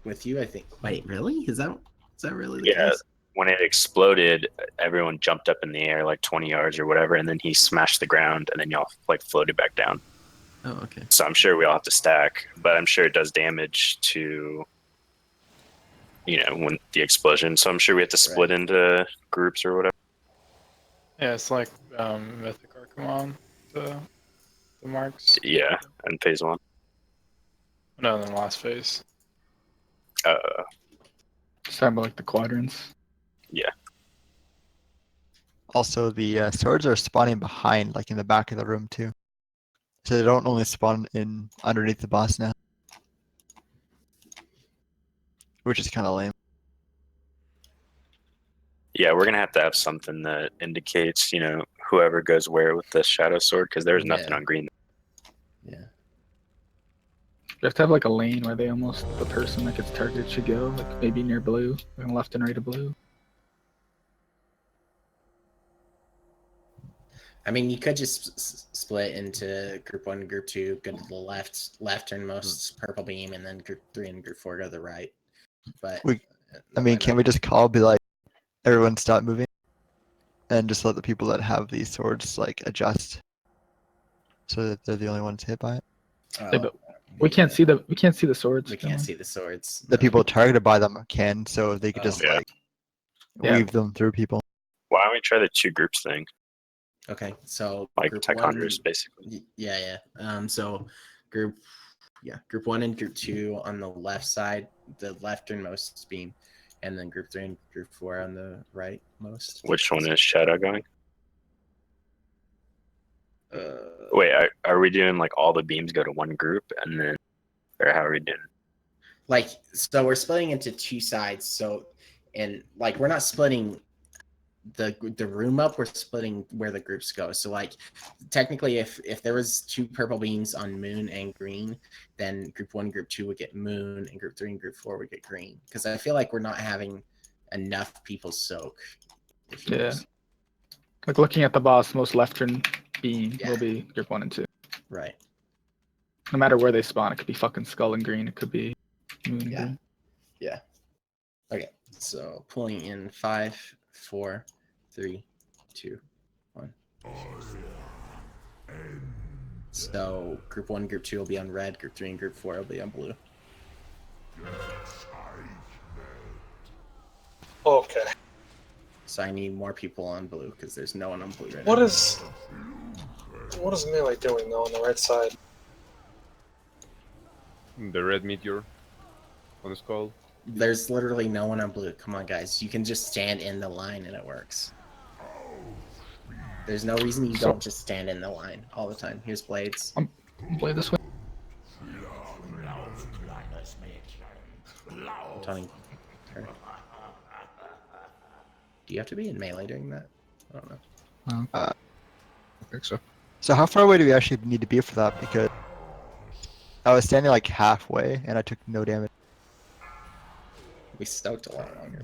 with you, I think. Wait, really? Is that really the Yeah. case? When it exploded, everyone jumped up in the air like 20 yards or whatever, and then he smashed the ground, and then y'all like floated back down. Oh, okay. So I'm sure we all have to stack, but I'm sure it does damage to, when the explosion. So I'm sure we have to split into groups or whatever. Yeah, it's like Mythic Archimon, the marks. Yeah, in phase 1. No, in the last phase. Just talking about like the quadrants. Yeah. Also, the swords are spawning behind, like in the back of the room too. So they don't only spawn in underneath the boss now. Which is kind of lame. Yeah, we're going to have something that indicates, whoever goes where with the shadow sword, because there's nothing on green. Yeah. You have to have like a lane where the person that gets targeted should go, like maybe near blue, going left and right of blue. I mean, you could just split into group 1 and group 2, go to the left turn most purple beam, and then group 3 and group 4 go to the right. But can we just be like, everyone stop moving, and just let the people that have these swords like adjust, so that they're the only ones hit by it? Yeah, but we can't see the swords. We can't see the swords. The people targeted by them can, so they could just weave them through people. Why don't we try the 2 groups thing? Okay, so like group tachometers, 1, basically. Yeah. So group 1 and group 2 on the left side, the lefternmost beam, and then group 3 and group 4 on the rightmost. Which one is shadow going? Wait, are we doing like all the beams go to one group and then, or how are we doing? Like, so we're splitting into 2 sides. So, and like we're not splitting the room up, we're splitting where the groups go. So like technically if there was 2 purple beams on moon and green, then group 1 group 2 would get moon, and group 3 and group 4 would get green, because I feel like we're not having enough people soak. Yeah, like looking at the boss, most left-turn beam will be group 1 and 2. Right. No matter where they spawn, it could be fucking skull and green, it could be moon and green. Yeah. Okay, so pulling in 5, 4, 3, 2, 1. So group 1, group 2 will be on red, group 3 and group 4 will be on blue. Okay. So I need more people on blue, because there's no one on blue right What now. is melee doing though on the right side? The red meteor on the skull. There's literally no one on blue. Come on, guys. You can just stand in the line and it works. There's no reason you don't just stand in the line all the time. Here's blades. Play this way. Tony, turn. Do you have to be in melee during that? I don't know. I think so. So how far away do we actually need to be for that? Because I was standing like halfway and I took no damage. We stoked a lot longer.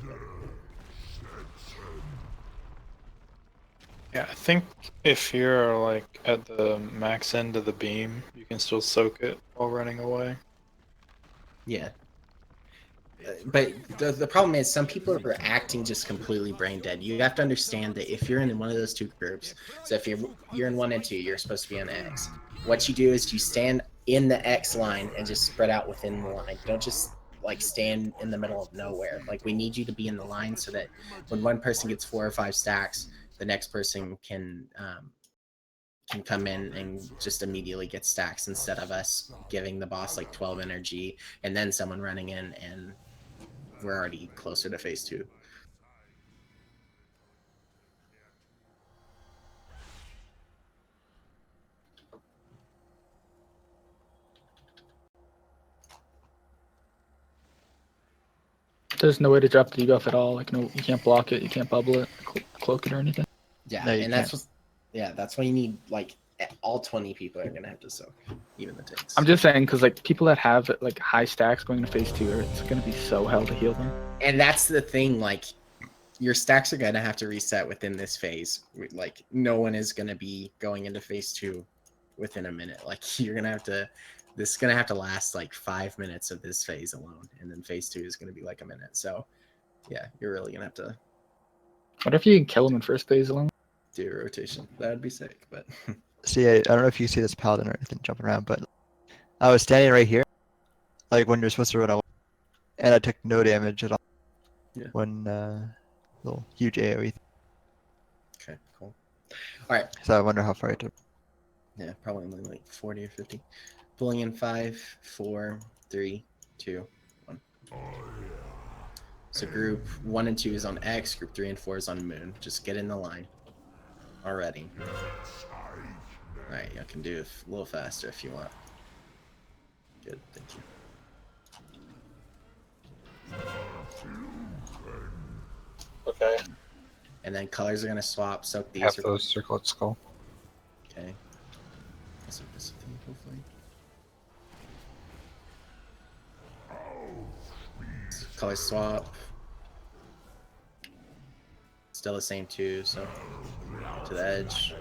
Yeah, I think if you're like at the max end of the beam, you can still soak it while running away. Yeah. But the problem is some people are acting just completely brain dead. You have to understand that if you're in one of those 2 groups, so if you're in 1 and 2, you're supposed to be on X. What you do is you stand in the X line and just spread out within the line. Don't just like stand in the middle of nowhere. Like we need you to be in the line so that when one person gets 4 or 5 stacks, the next person can come in and just immediately get stacks instead of us giving the boss like 12 energy and then someone running in and we're already closer to phase 2. There's no way to drop the debuff at all. Like no, you can't block it, you can't bubble it, cloak it or anything. Yeah, No, you and that's that's why you need like all 20 people are gonna have to soak, even the tanks. I'm just saying because like people that have like high stacks going to phase 2, it's gonna be so hell to heal them. And that's the thing, like your stacks are gonna have to reset within this phase. Like no one is gonna be going into phase 2 within a minute. Like you're gonna have to. This is gonna have to last like 5 minutes of this phase alone, and then phase 2 is gonna be like a minute. So, yeah, you're really gonna have to. What if you can kill them in first phase alone? Do a rotation. That would be sick, but. See, I don't know if you see this paladin or anything jumping around, but I was standing right here, like when you're supposed to run away, and I took no damage at all. Yeah. When little huge AoE. Okay, cool. All right. So I wonder how far I took. Yeah, probably only like 40 or 50. Pulling in 5, 4, 3, 2, 1. So group 1 and 2 is on X, group 3 and 4 is on Moon. Just get in the line already. Alright, I can do it a little faster if you want. Good, thank you. Okay. And then colors are going to swap, soak these. Have those circlet skull. Okay. So this thing, hopefully. Color swap. Still the same 2, so to the edge.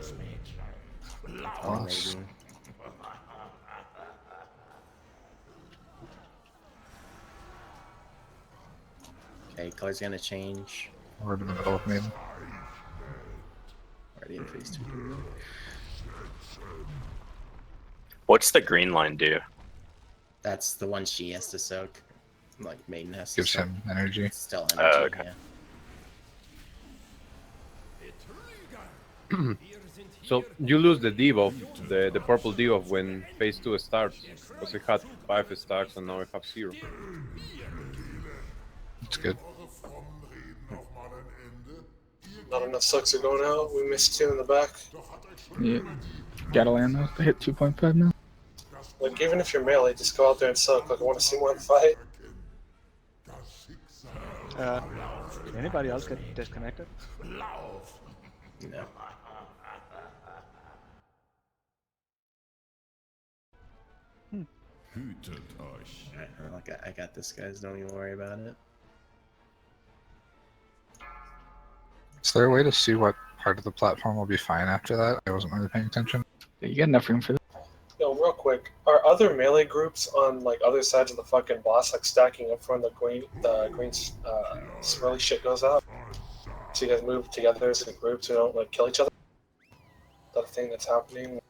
Oh, Maiden. Okay, color's gonna change. We're in the middle of Maiden. Already in phase 2. What's the green line do? That's the one she has to soak. Like Maiden has to Gives soak. him energy. Still energy, okay. Yeah. So you lose the debuff, the purple debuff when phase 2 starts, because it had 5 stacks and now it have 0. It's good. Not enough sucks are going out. We missed 2 in the back. Yeah. Gotta land those to hit 2.5 now. Like, even if you're melee, just go out there and suck. Like, I want to see more of the fight. Did anybody else get disconnected? No. Alright, I got this, guys. Don't even worry about it. Is there a way to see what part of the platform will be fine after that? I wasn't really paying attention. Yeah, you got enough room for that. Yo, real quick, are other melee groups on like other sides of the fucking boss like stacking up from the green swirly shit goes out? So you guys move together as a group so you don't like kill each other? Is that a thing that's happening?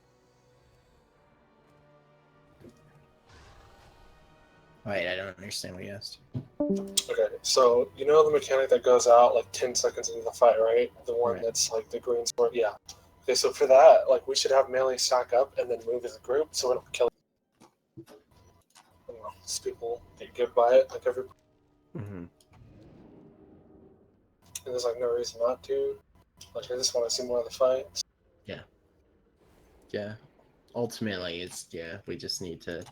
Wait, I don't understand what you asked. Okay, so you know the mechanic that goes out like 10 seconds into the fight, right? The one Right. that's like the green sword, yeah. Okay, so for that, like we should have melee stack up and then move as a group so we don't kill. I don't know, just people get good by it, like every. Mm-hmm. And there's like no reason not to. Like I just want to see more of the fights. Yeah. Yeah. Ultimately, we just need to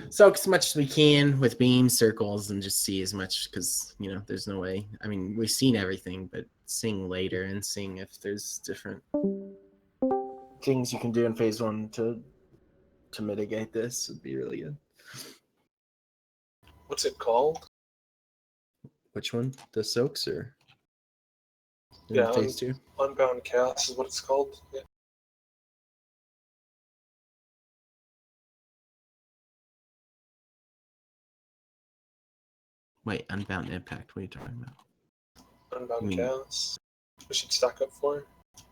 soak as much as we can with beams, circles, and just see as much because, there's no way. I mean, we've seen everything, but seeing later and seeing if there's different things you can do in phase 1 to mitigate this would be really good. What's it called? Which one? The soaks or in Yeah, phase 2? Unbound Chaos is what it's called. Yeah. Wait, Unbound Impact. What are you talking about? Unbound Chaos. We should stack up for, and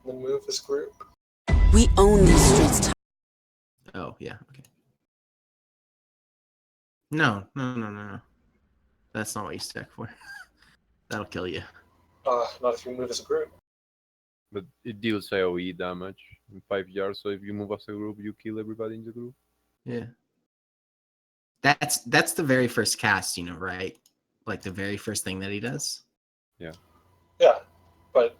then move as group. We own these streets. Oh, yeah, okay. No. That's not what you stack for. That'll kill you. Not if you move as a group. But it deals AoE damage in 5 yards, so if you move as a group, you kill everybody in the group. Yeah. That's the very first cast, you know, right? Like the very first thing that he does. Yeah. Yeah, but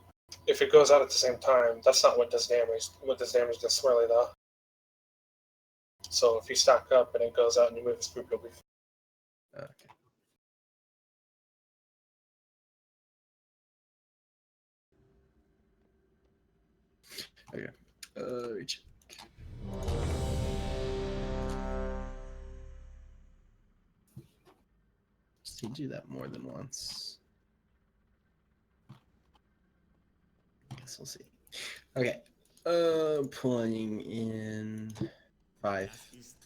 if it goes out at the same time, that's not what does damage. What does damage does swirly though. So if you stack up and it goes out and you move this group, you'll be. Okay. Okay. Reach. Just need to do that more than once. Guess we'll see. Okay. Pulling in 5,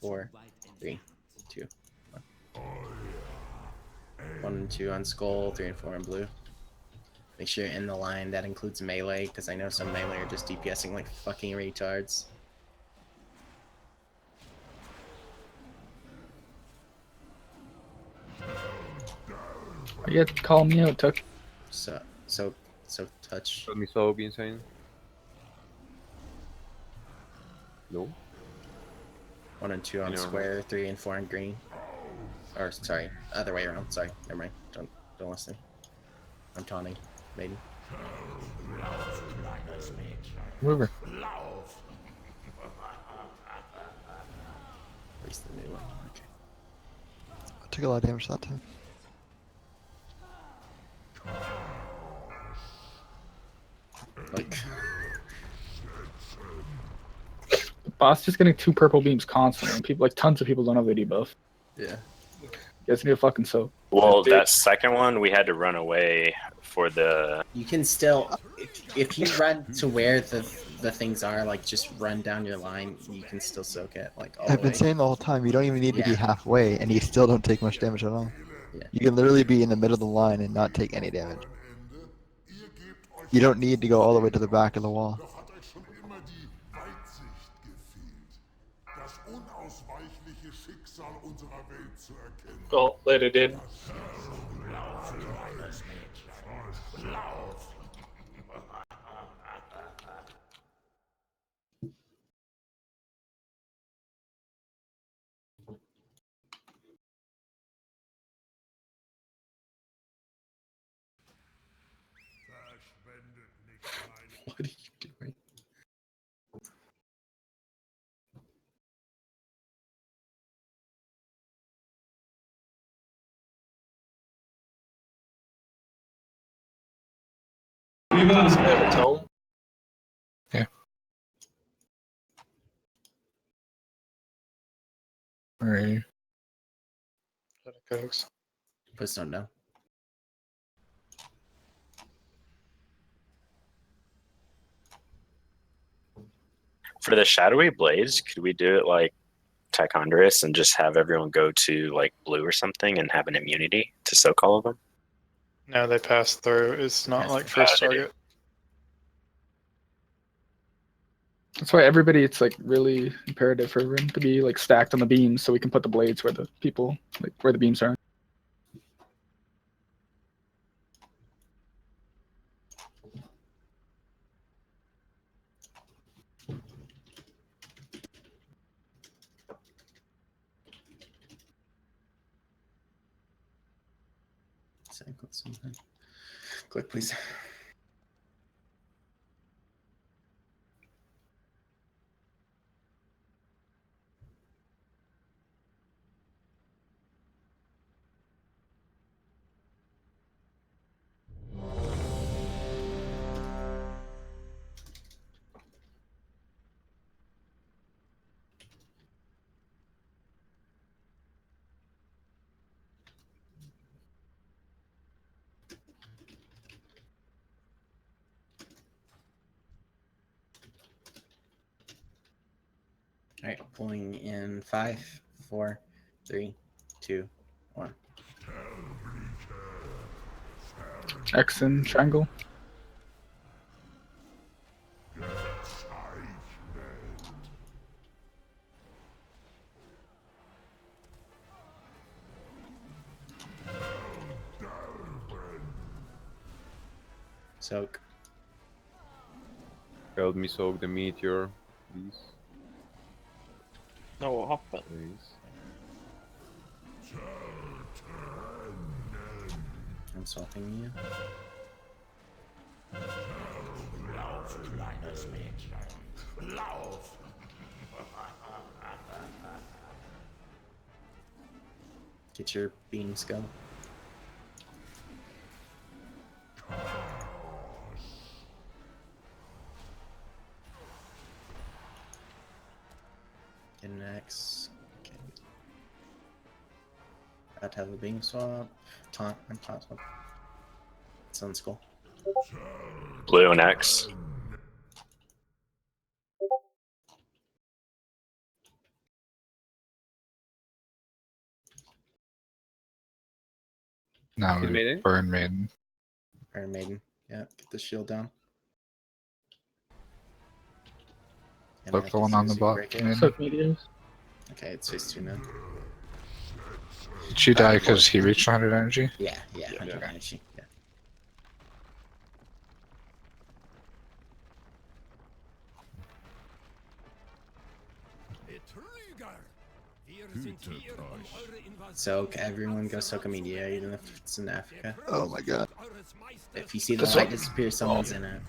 4, 3, 2, 1. 1 and 2 on skull, 3 and 4 on blue. Make sure you're in the line. That includes melee, because I know some melee are just DPSing like fucking retards. You have to call me out, Tuck. So touch. Let me so insane. No. 1 and 2 on Never square, 3 and 4 on green. Or sorry, other way around. Sorry, never mind. Don't listen. I'm taunting Maiden. Mover. Where's the new one? Okay. I took a lot of damage that time. Like. The boss is getting 2 purple beams constantly, and people, like tons of people don't have the debuff. Yeah. You guys need to fucking soak. Well, that second one, we had to run away for the. You can still, if you run to where the things are, like just run down your line, you can still soak it like all I've the been way. saying the whole time, you don't even need to be Yeah. halfway, and you still don't take much damage at all. Yeah. You can literally be in the middle of the line and not take any damage. You don't need to go all the way to the back of the wall. Well, later did. What are you doing? Does it have a tome? Yeah. Alright. Put stone down. For the shadowy blades, could we do it like Tichondrus and just have everyone go to like blue or something and have an immunity to soak all of them? No, they pass through. It's not like first target. That's why everybody, it's like really imperative for everyone to be like stacked on the beams so we can put the blades where the people, like where the beams are. Click something. Click, please. All right, pulling in 5, 4, 3, 2, 1. X and triangle. Soak. Help me soak the meteor, please. No, hop it. Please. I'm swapping you. Get your beams go. Get an X. Okay. Got to have a beam swap. Taunt and taunt swap. Sounds cool. Blue and X. Now Hit we Maiden? burn Maiden. Iron Maiden. Yeah, get the shield down. And Look as the one soon on the as you bot. break it- Maiden. Soak meteors. Okay, it's phase 2 now. Did she die because he reached 100 energy? Yeah, 100 energy. Yeah. Soak, everyone go soak a meteor, even if it's in Africa. Oh my god. If you see the light disappear, someone's in it.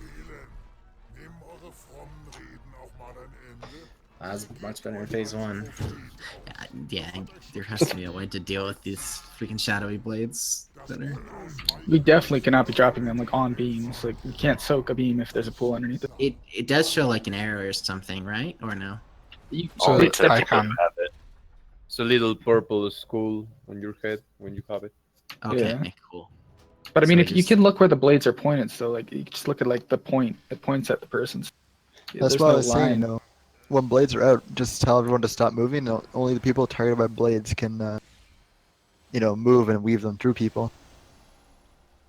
That's much better in phase 1. Yeah, there has to be a way to deal with these freaking shadowy blades that are... We definitely cannot be dropping them like on beams. Like we can't soak a beam if there's a pool underneath it. It does show like an arrow or something, right? Or no? So Only the to people icon. who have it. It's a little purple skull on your head when you have it. Okay, Yeah. cool. But I mean, So if you just- can look where the blades are pointed, so like you just look at like the point. It points at the person's. That's There's what no I was saying. line. Though, when blades are out, just tell everyone to stop moving. Only the people targeted by blades can, move and weave them through people.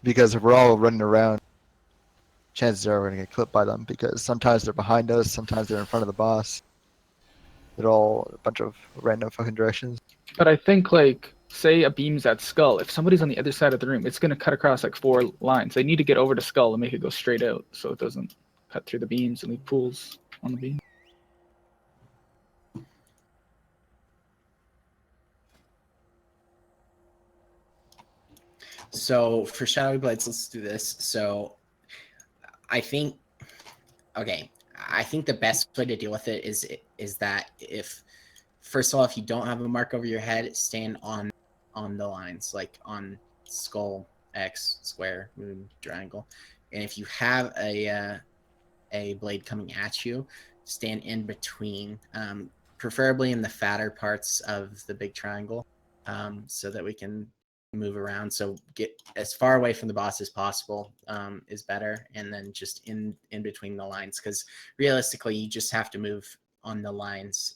Because if we're all running around, chances are we're gonna get clipped by them. Because sometimes they're behind us, sometimes they're in front of the boss. They're all a bunch of random fucking directions. But I think like say a beam's at skull. If somebody's on the other side of the room, it's gonna cut across like 4 lines. They need to get over to skull and make it go straight out, so it doesn't cut through the beams and leave pools on the beam. So for shadowy blades, let's do this. So I think, okay, I think the best way to deal with it is that if, first of all, if you don't have a mark over your head, stand on the lines, like on skull, X, square, moon, triangle, and if you have a blade coming at you, stand in between, preferably in the fatter parts of the big triangle, so that we can move around. So get as far away from the boss as possible is better, and then just in between the lines, because realistically you just have to move on the lines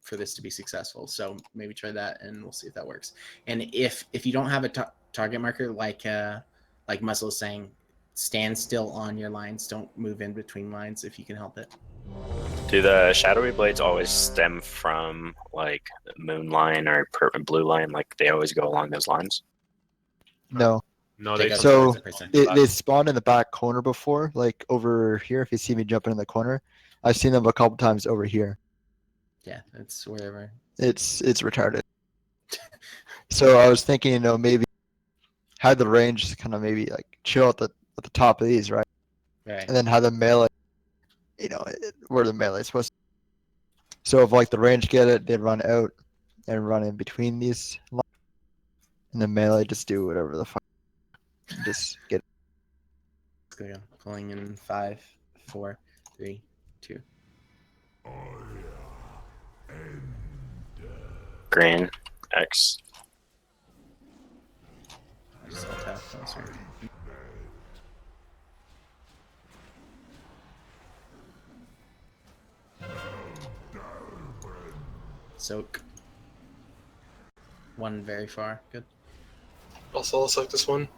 for this to be successful. So maybe try that and we'll see if that works. And if you don't have a target marker, like Muzzle is saying, stand still on your lines, don't move in between lines if you can help it. Do the shadowy blades always stem from like the moon line or blue line? Like they always go along those lines? No. No, They go So towards the person. they spawned in the back corner before, like over here. If you see me jumping in the corner, I've seen them a couple times over here. Yeah, it's wherever. It's retarded. So I was thinking, maybe have the range kind of maybe like chill at the top of these, right? Right. And then have the melee, where the melee is supposed to. So if like the range get it, they run out and run in between these lines, and the melee just do whatever the fuck. Just get it. Let's go. Pulling in 5, 4, 3, 2. Green, X. Just got tap. Oh, sorry. Soak. One very far. Good. Also, let's like this one.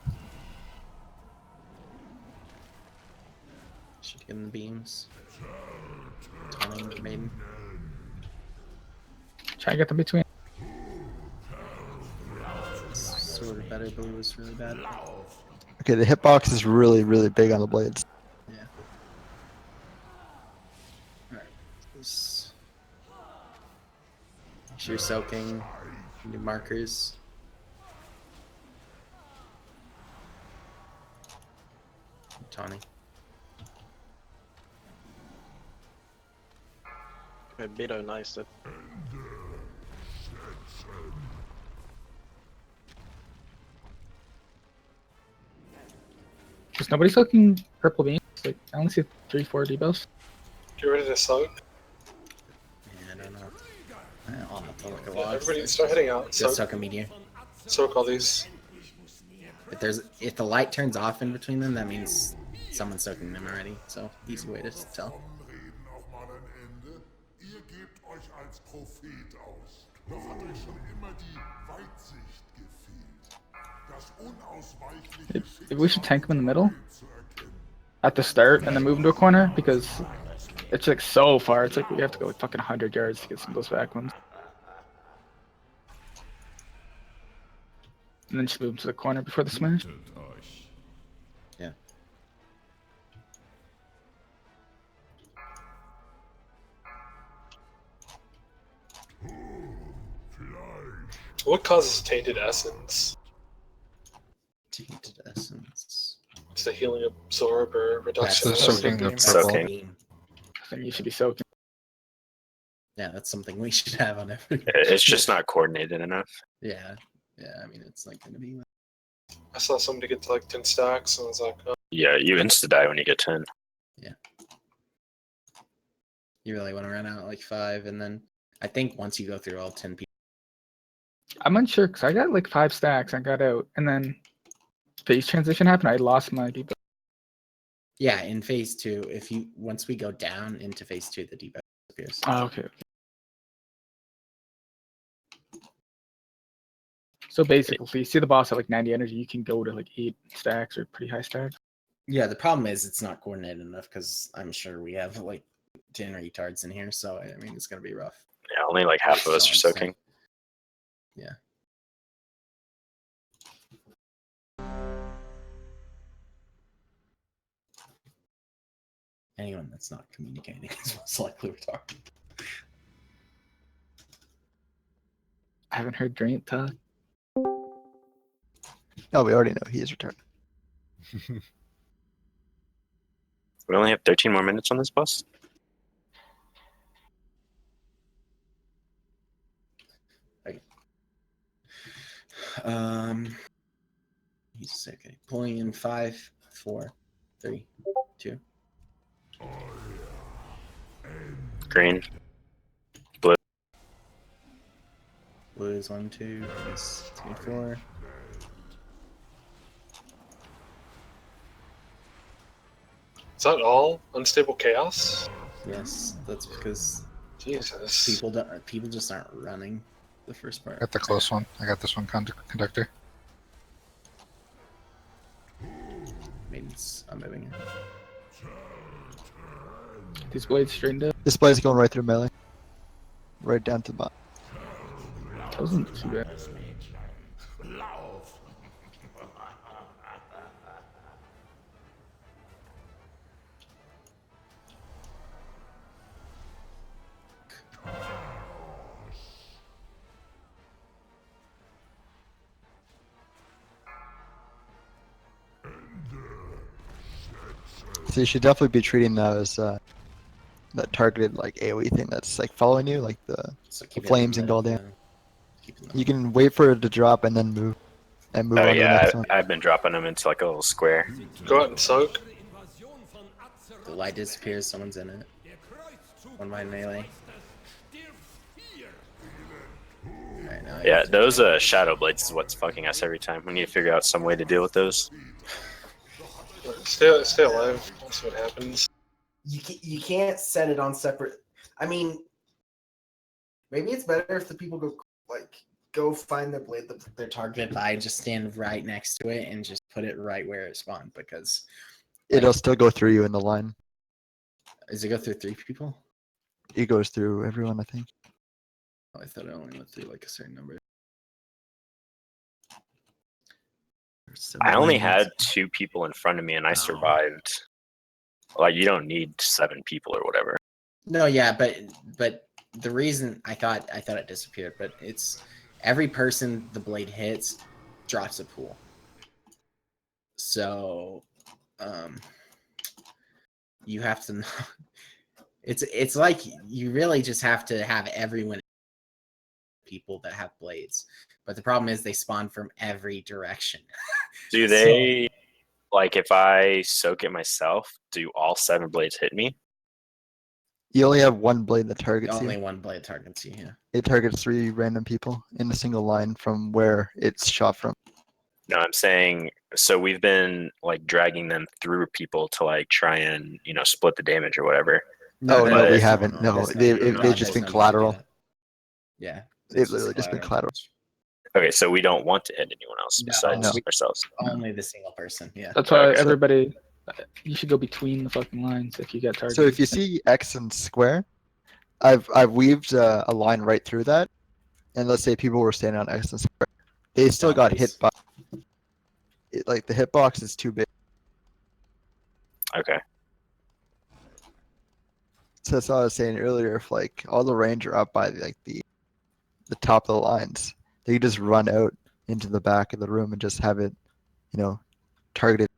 Should get in the beams. Taunting Maiden. Try and get them between. Sort of better. Blue was really bad. Okay, the hitbox is really, really big on the blades. Yeah. Just sheer soaking, new markers. Tawny. Beto nice. Is nobody soaking purple beams? Like, I only see 3-4 debuffs. Get ready to soak. Yeah, I don't know. I'll have to look at Yeah, logs. everybody start heading out. Go soak a meteor. Soak all these. If the light turns off in between them, that means someone's soaking them already. So easy way to tell. Ihr gebt euch als Prophet aus. Doch hat euch schon immer die Weitsicht gefehlt. Das unausweichliche Maybe we should tank him in the middle at the start and then move him to a corner because it's like so far. It's like we have to go like fucking 100 yards to get some of those back ones. And then just move him to the corner before the smash. Yeah. What causes tainted essence? Tainted essence. It's the healing absorb or reduction. That's of soaking the beams. purple. Soaking. I think you should be soaking. Yeah, that's something we should have on every. It's just not coordinated enough. Yeah, yeah. I mean, it's like gonna be. I saw somebody get to like 10 stacks and I was like, oh. Yeah, you insta die when you get 10. Yeah. You really want to run out at like 5, and then I think once you go through all 10 people. I'm unsure because I got like 5 stacks. I got out, and then phase transition happened. I lost my debuff. Yeah, in phase 2, once we go down into phase 2, the debuff appears. Oh, okay. So basically, if you see the boss at like 90 energy, you can go to like 8 stacks or pretty high stacks. Yeah, the problem is it's not coordinated enough because I'm sure we have like 10 retards in here, so I mean it's gonna be rough. Yeah, only like half of us are soaking. Yeah. Anyone that's not communicating is most likely retarded. I haven't heard Drain talk. Oh, we already know he is retarded. We only have 13 more minutes on this boss. Okay. He's sick. Okay. Pulling in 5, 4, 3, 2. Green. Blue. Blue is 1, 2, is 3, 4. Is that all unstable chaos? Yes, that's because Jesus. people just aren't running the first part. I got the close one. I got this one, conductor. Maiden's unmoving it. These blades straightened up. This blade's going right through melee. Right down to the bottom. That wasn't too bad. So you should definitely be treating that as that targeted like AoE thing that's like following you, like the flames and gold. You can wait for it to drop and then move, and move Oh on to the yeah, next one. I've been dropping them into like a little square. Go out and soak. The light disappears, someone's in it. One by melee. Right, now Yeah, those shadow blades is what's fucking us every time. We need to figure out some way to deal with those. Stay alive. That's what happens. You can't set it on separate. I mean, maybe it's better if the people go find the blade that they're targeted by, just stand right next to it and just put it right where it spawned, because It'll still go through you in the line. does it go through 3 people? It goes through everyone, I think. Oh, I thought it only went through like a certain number. I only had 2 people in front of me and I survived. Like, you don't need 7 people or whatever. No, yeah, but the reason I thought it disappeared, but it's every person the blade hits drops a pool. So, you have to. It's like you really just have to have everyone people that have blades, but the problem is they spawn from every direction. Do they like if I soak it myself? Do all 7 blades hit me? You only have one blade that targets Only you. one blade targets you. Yeah. It targets 3 random people in a single line from where it's shot from. No, I'm saying so we've been like dragging them through people to like try and split the damage or whatever. No, we haven't. No, they've just been collateral. Yeah. They've literally just been collateral. Okay, so we don't want to hit anyone else besides ourselves. Only the single person. Yeah. That's why everybody. You should go between the fucking lines if you get targeted. So if you see X and square, I've weaved a line right through that, and let's say people were standing on X and square, they still got hit by. Like the hitbox is too big. Okay. So that's what I was saying earlier. If like all the range are up by like the top of the lines, they can just run out into the back of the room and just have it, targeted.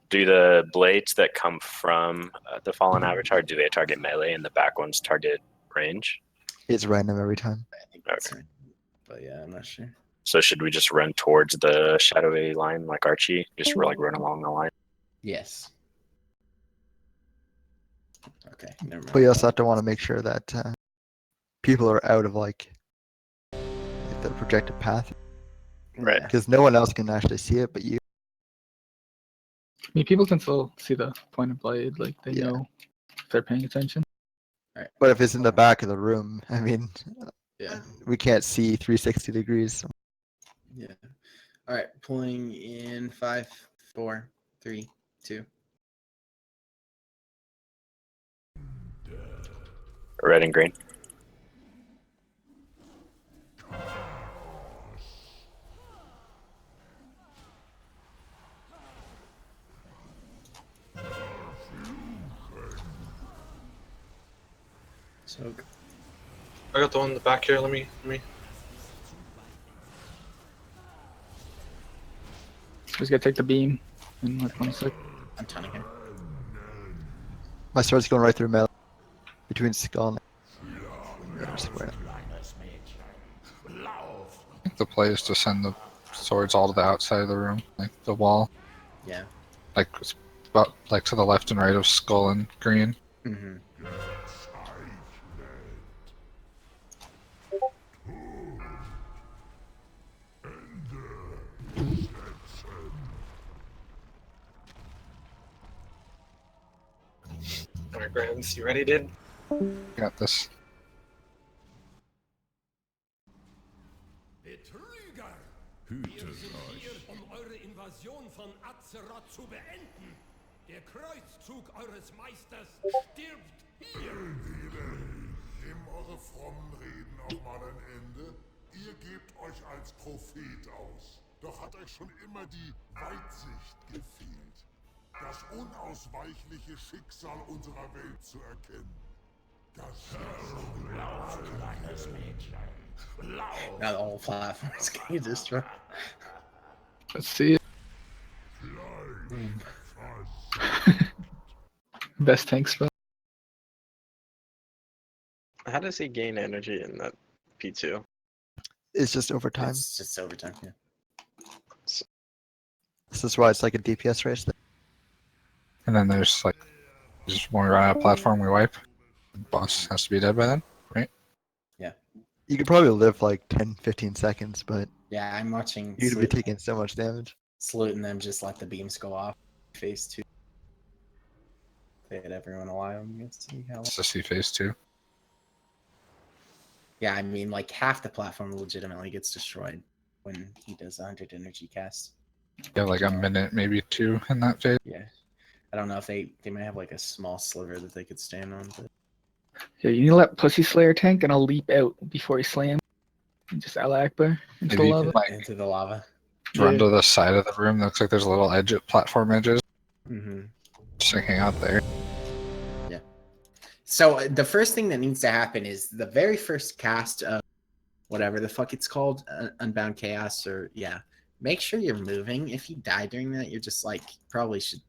Do the blades that come from the fallen avatar, do they target melee and the back ones target range? It's random every time. Okay. But yeah, I'm not sure. So should we just run towards the shadowy line like Archie? Just like run along the line? Yes. Okay, never mind. But you also have to want to make sure that people are out of like the projected path. Right. Because no one else can actually see it but you. I mean, people can still see the point of blade, like they know if they're paying attention. Right. But if it's in the back of the room, I mean, Yeah. we can't see 360 degrees. So. Yeah. All right, pulling in 5, 4, 3, 2. Red and green. So I got the one in the back here. Let me. Just gotta take the beam in like 1 sec. I'm turning him. My sword's going right through melee between skull and square. I think the play is to send the swords all to the outside of the room, like the wall. Yeah. Like about like to the left and right of skull and green. Mm-hmm. All right, Grams, you ready, dude? Got this. Betrüger! Wir sind hier, eure Invasion von Azeroth zu beenden. Der Kreuzzug eures Meisters stirbt hier. Nehmen eure frommen Reden auch mal ein Ende? Ihr gebt euch als Prophet aus. Doch hat euch schon immer die Weitsicht gefehlt. Das unausweichliche Schicksal unserer Welt zu erkennen. Das lauf, kleines Mädchen. Lauf. Now the whole platform is getting destroyed. Let's see it. Best tank spell. How does he gain energy in that P2? It's just over time. It's just overtime, yeah. This is why it's like a DPS race. And then there's like, just when we run out of platform, we wipe. The boss has to be dead by then, right? Yeah. You could probably live like 10-15 seconds, but Yeah, I'm watching. you'd be taking so much damage. Salute and them just let the beams go off. Phase 2. They had everyone alive. Let's see how. It's to see phase 2. Yeah, I mean, like half the platform legitimately gets destroyed when he does 100 energy cast. Yeah, like a minute, maybe 2 in that phase. Yeah. I don't know if they might have like a small sliver that they could stand on, but Yeah, you need to let Pussy Slayer tank and I'll leap out before he slams. And just Allah Akbar into the Maybe lava. like into the lava. run to the side of the room. Looks like there's a little edge at platform edges. Mm-hmm. Just like hang out there. Yeah. So the first thing that needs to happen is the very first cast of whatever the fuck it's called, Unbound Chaos, or yeah. Make sure you're moving. If you die during that, you're just like probably should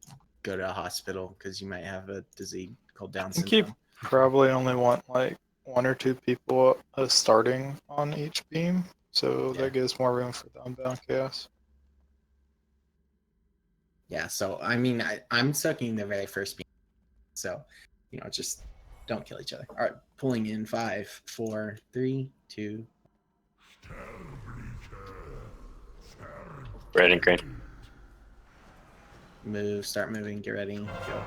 go to a hospital because you might have a disease called Down I think you syndrome. probably only want like 1 or 2 people starting on each beam, so that gives more room for the Unbound Chaos. Yeah, so I mean, I'm sucking the very first beam, so just don't kill each other. All right, pulling in 5, 4, 3, 2. Red and green. Move, start moving, get ready, go.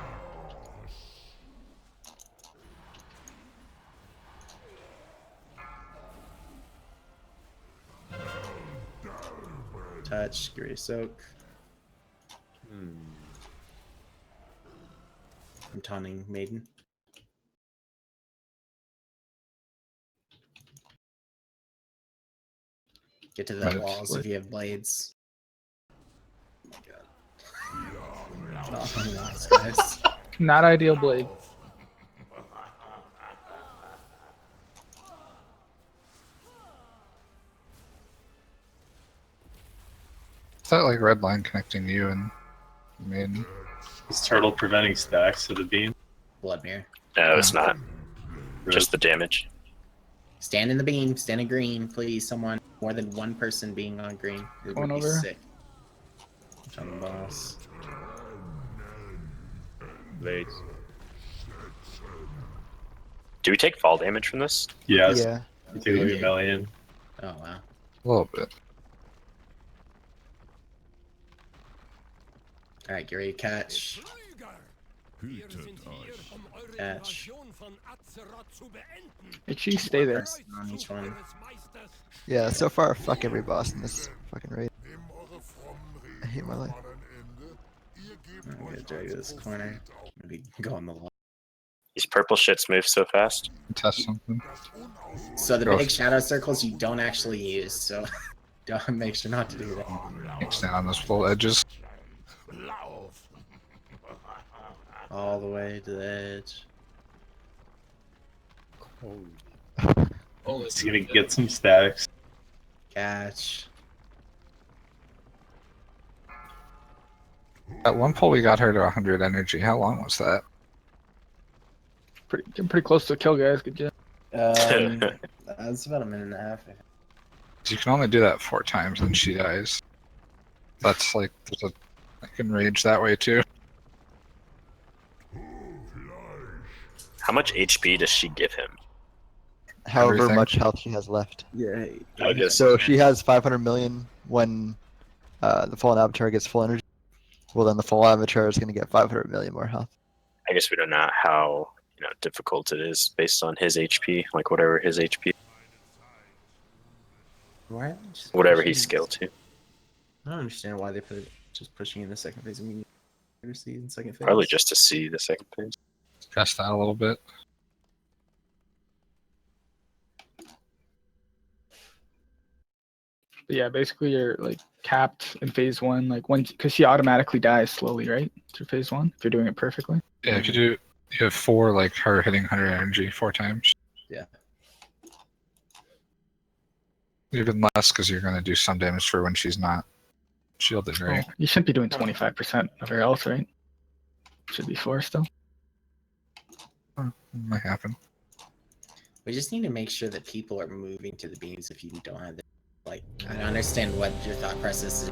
Touch, get ready to soak. I'm taunting Maiden. Get to the walls if you have blades. Oh my god. Oh, nice, guys. Not ideal blade. Is that like red line connecting you and Maiden? Is turtle preventing stacks of the beam? Blood mirror. No, it's not. Just the damage. Stand in the beam, stand in green, please. Someone, more than one person being on green. It would be over. sick. On the boss. Blades. Do we take fall damage from this? Yes. Yeah. You take like a million. Oh wow. A little bit. Alright, get ready to catch. Catch. Make sure you stay there. On each one. Yeah, so far, fuck every boss in this fucking raid. I hate my life. I'm gonna drag this corner. Maybe go on the left. These purple shits move so fast. Test something. So the big shadow circles you don't actually use, so don't make sure not to do that. Stand on those full edges. All the way to the edge. Oh, it's gonna get some stacks. Catch. At one pull, we got her to 100 energy. How long was that? Getting pretty close to a kill, guys. Good job. That's about a minute and a half. You can only do that 4 times and she dies. That's like, I can rage that way too. How much HP does she give him? However Everything. much health she has left. Yeah. I guess. So if she has 500 million when the fallen avatar gets full energy, well then the full avatar is going to get 500 million more health. I guess we don't know how difficult it is based on his HP, like whatever his HP, What? whatever he's skilled to. I don't understand why they put it just pushing in the second phase. I mean, see in second phase. Probably just to see the second phase. Test that a little bit. But yeah, basically you're like capped in phase 1, like because she automatically dies slowly, right? Through phase 1, if you're doing it perfectly. Yeah, if you have 4, like her hitting 100 energy 4 times. Yeah. Even less because you're going to do some damage for when she's not shielded, right? You shouldn't be doing 25% of her health, right? Should be 4 still. Might happen. We just need to make sure that people are moving to the beams if you don't have the, like, I don't understand what your thought process is.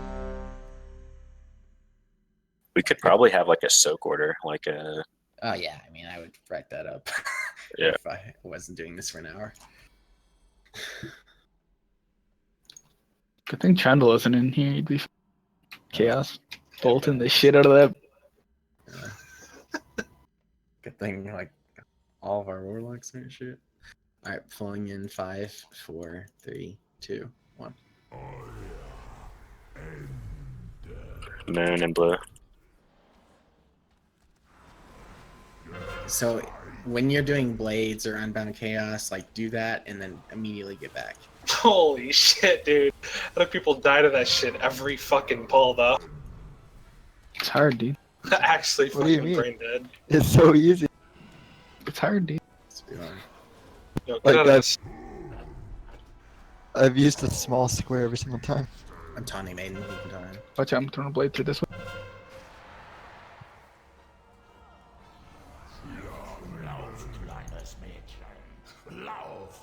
We could probably have like a soak order, like a. Oh yeah, I mean, I would write that up. Yeah. If I wasn't doing this for an hour. Good thing Chandel isn't in here. He'd be chaos. Bolting the shit out of that. Good thing, like, all of our warlocks and shit. Alright, flowing in 5, 4, 3, 2, 1. Moon and blue. So, when you're doing blades or Unbound Chaos, like, do that and then immediately get back. Holy shit, dude. I think people die to that shit every fucking pull, though. It's hard, dude. Actually, What do you fucking mean? brain dead. It's so easy. It's hard, dude. Yo, get Like out of this. I've used a small square every single time. I'm taunting Maiden. You can taunt him. Watch out, I'm throwing a blade through this way. Lauf, kleines Mädchen. Lauf!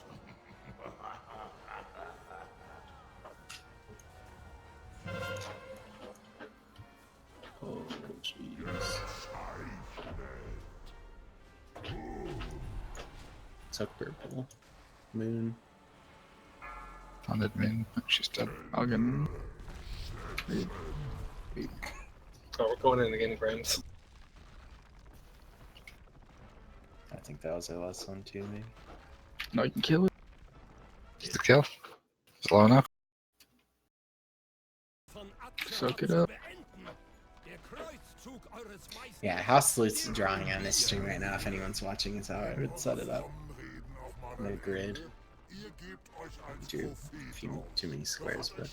Oh, jeez. Took purple. Moon. Haunted Moon. She's dead. I'll get him. Oh, we're going in again, Grams. I think that was our last one too, maybe. No, you can kill it. Is the kill? Is it low enough? Soak it up. Yeah, how Salut's drawing on this stream right now, if anyone's watching, is how I would set it up. No grid. Drew a few too many squares, but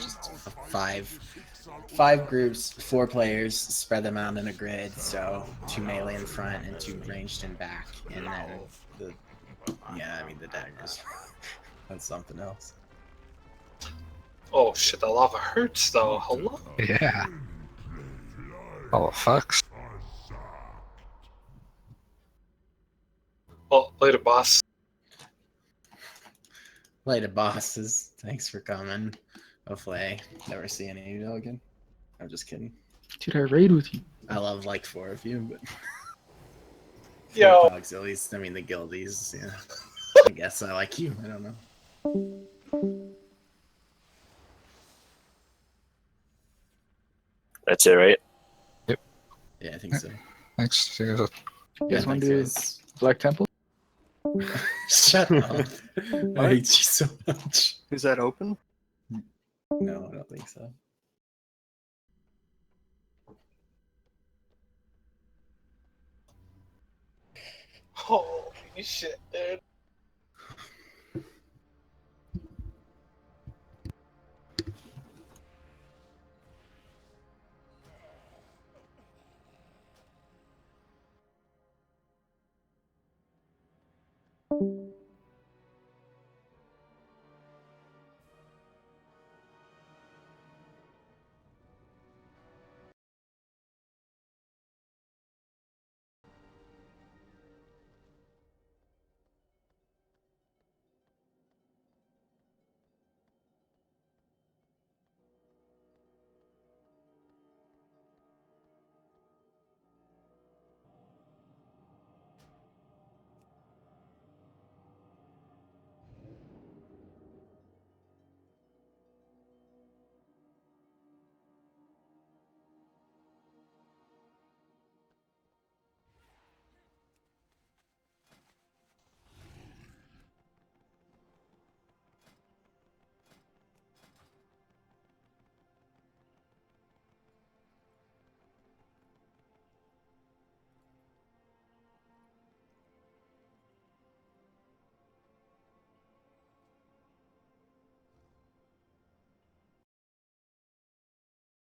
just five groups, 4 players, spread them out in a grid, so 2 melee in front and 2 ranged in back, and then the daggers. That's something else. Oh shit, the lava hurts though. Hello? Yeah. Oh, fucks. Oh, later, boss. Later, bosses. Thanks for coming. Hopefully, I never see any of you again. I'm just kidding. Dude, I raid with you. I love like 4 of you, but Yo. dogs at least. I mean, the guildies. Yeah. I guess I like you. I don't know. That's it, right? Yep. Yeah, I think so. Thanks. See you guys. You guys want to do Black Temple? Shut up. I hate you so much. Is that open? No, I don't think so. Holy shit, dude. you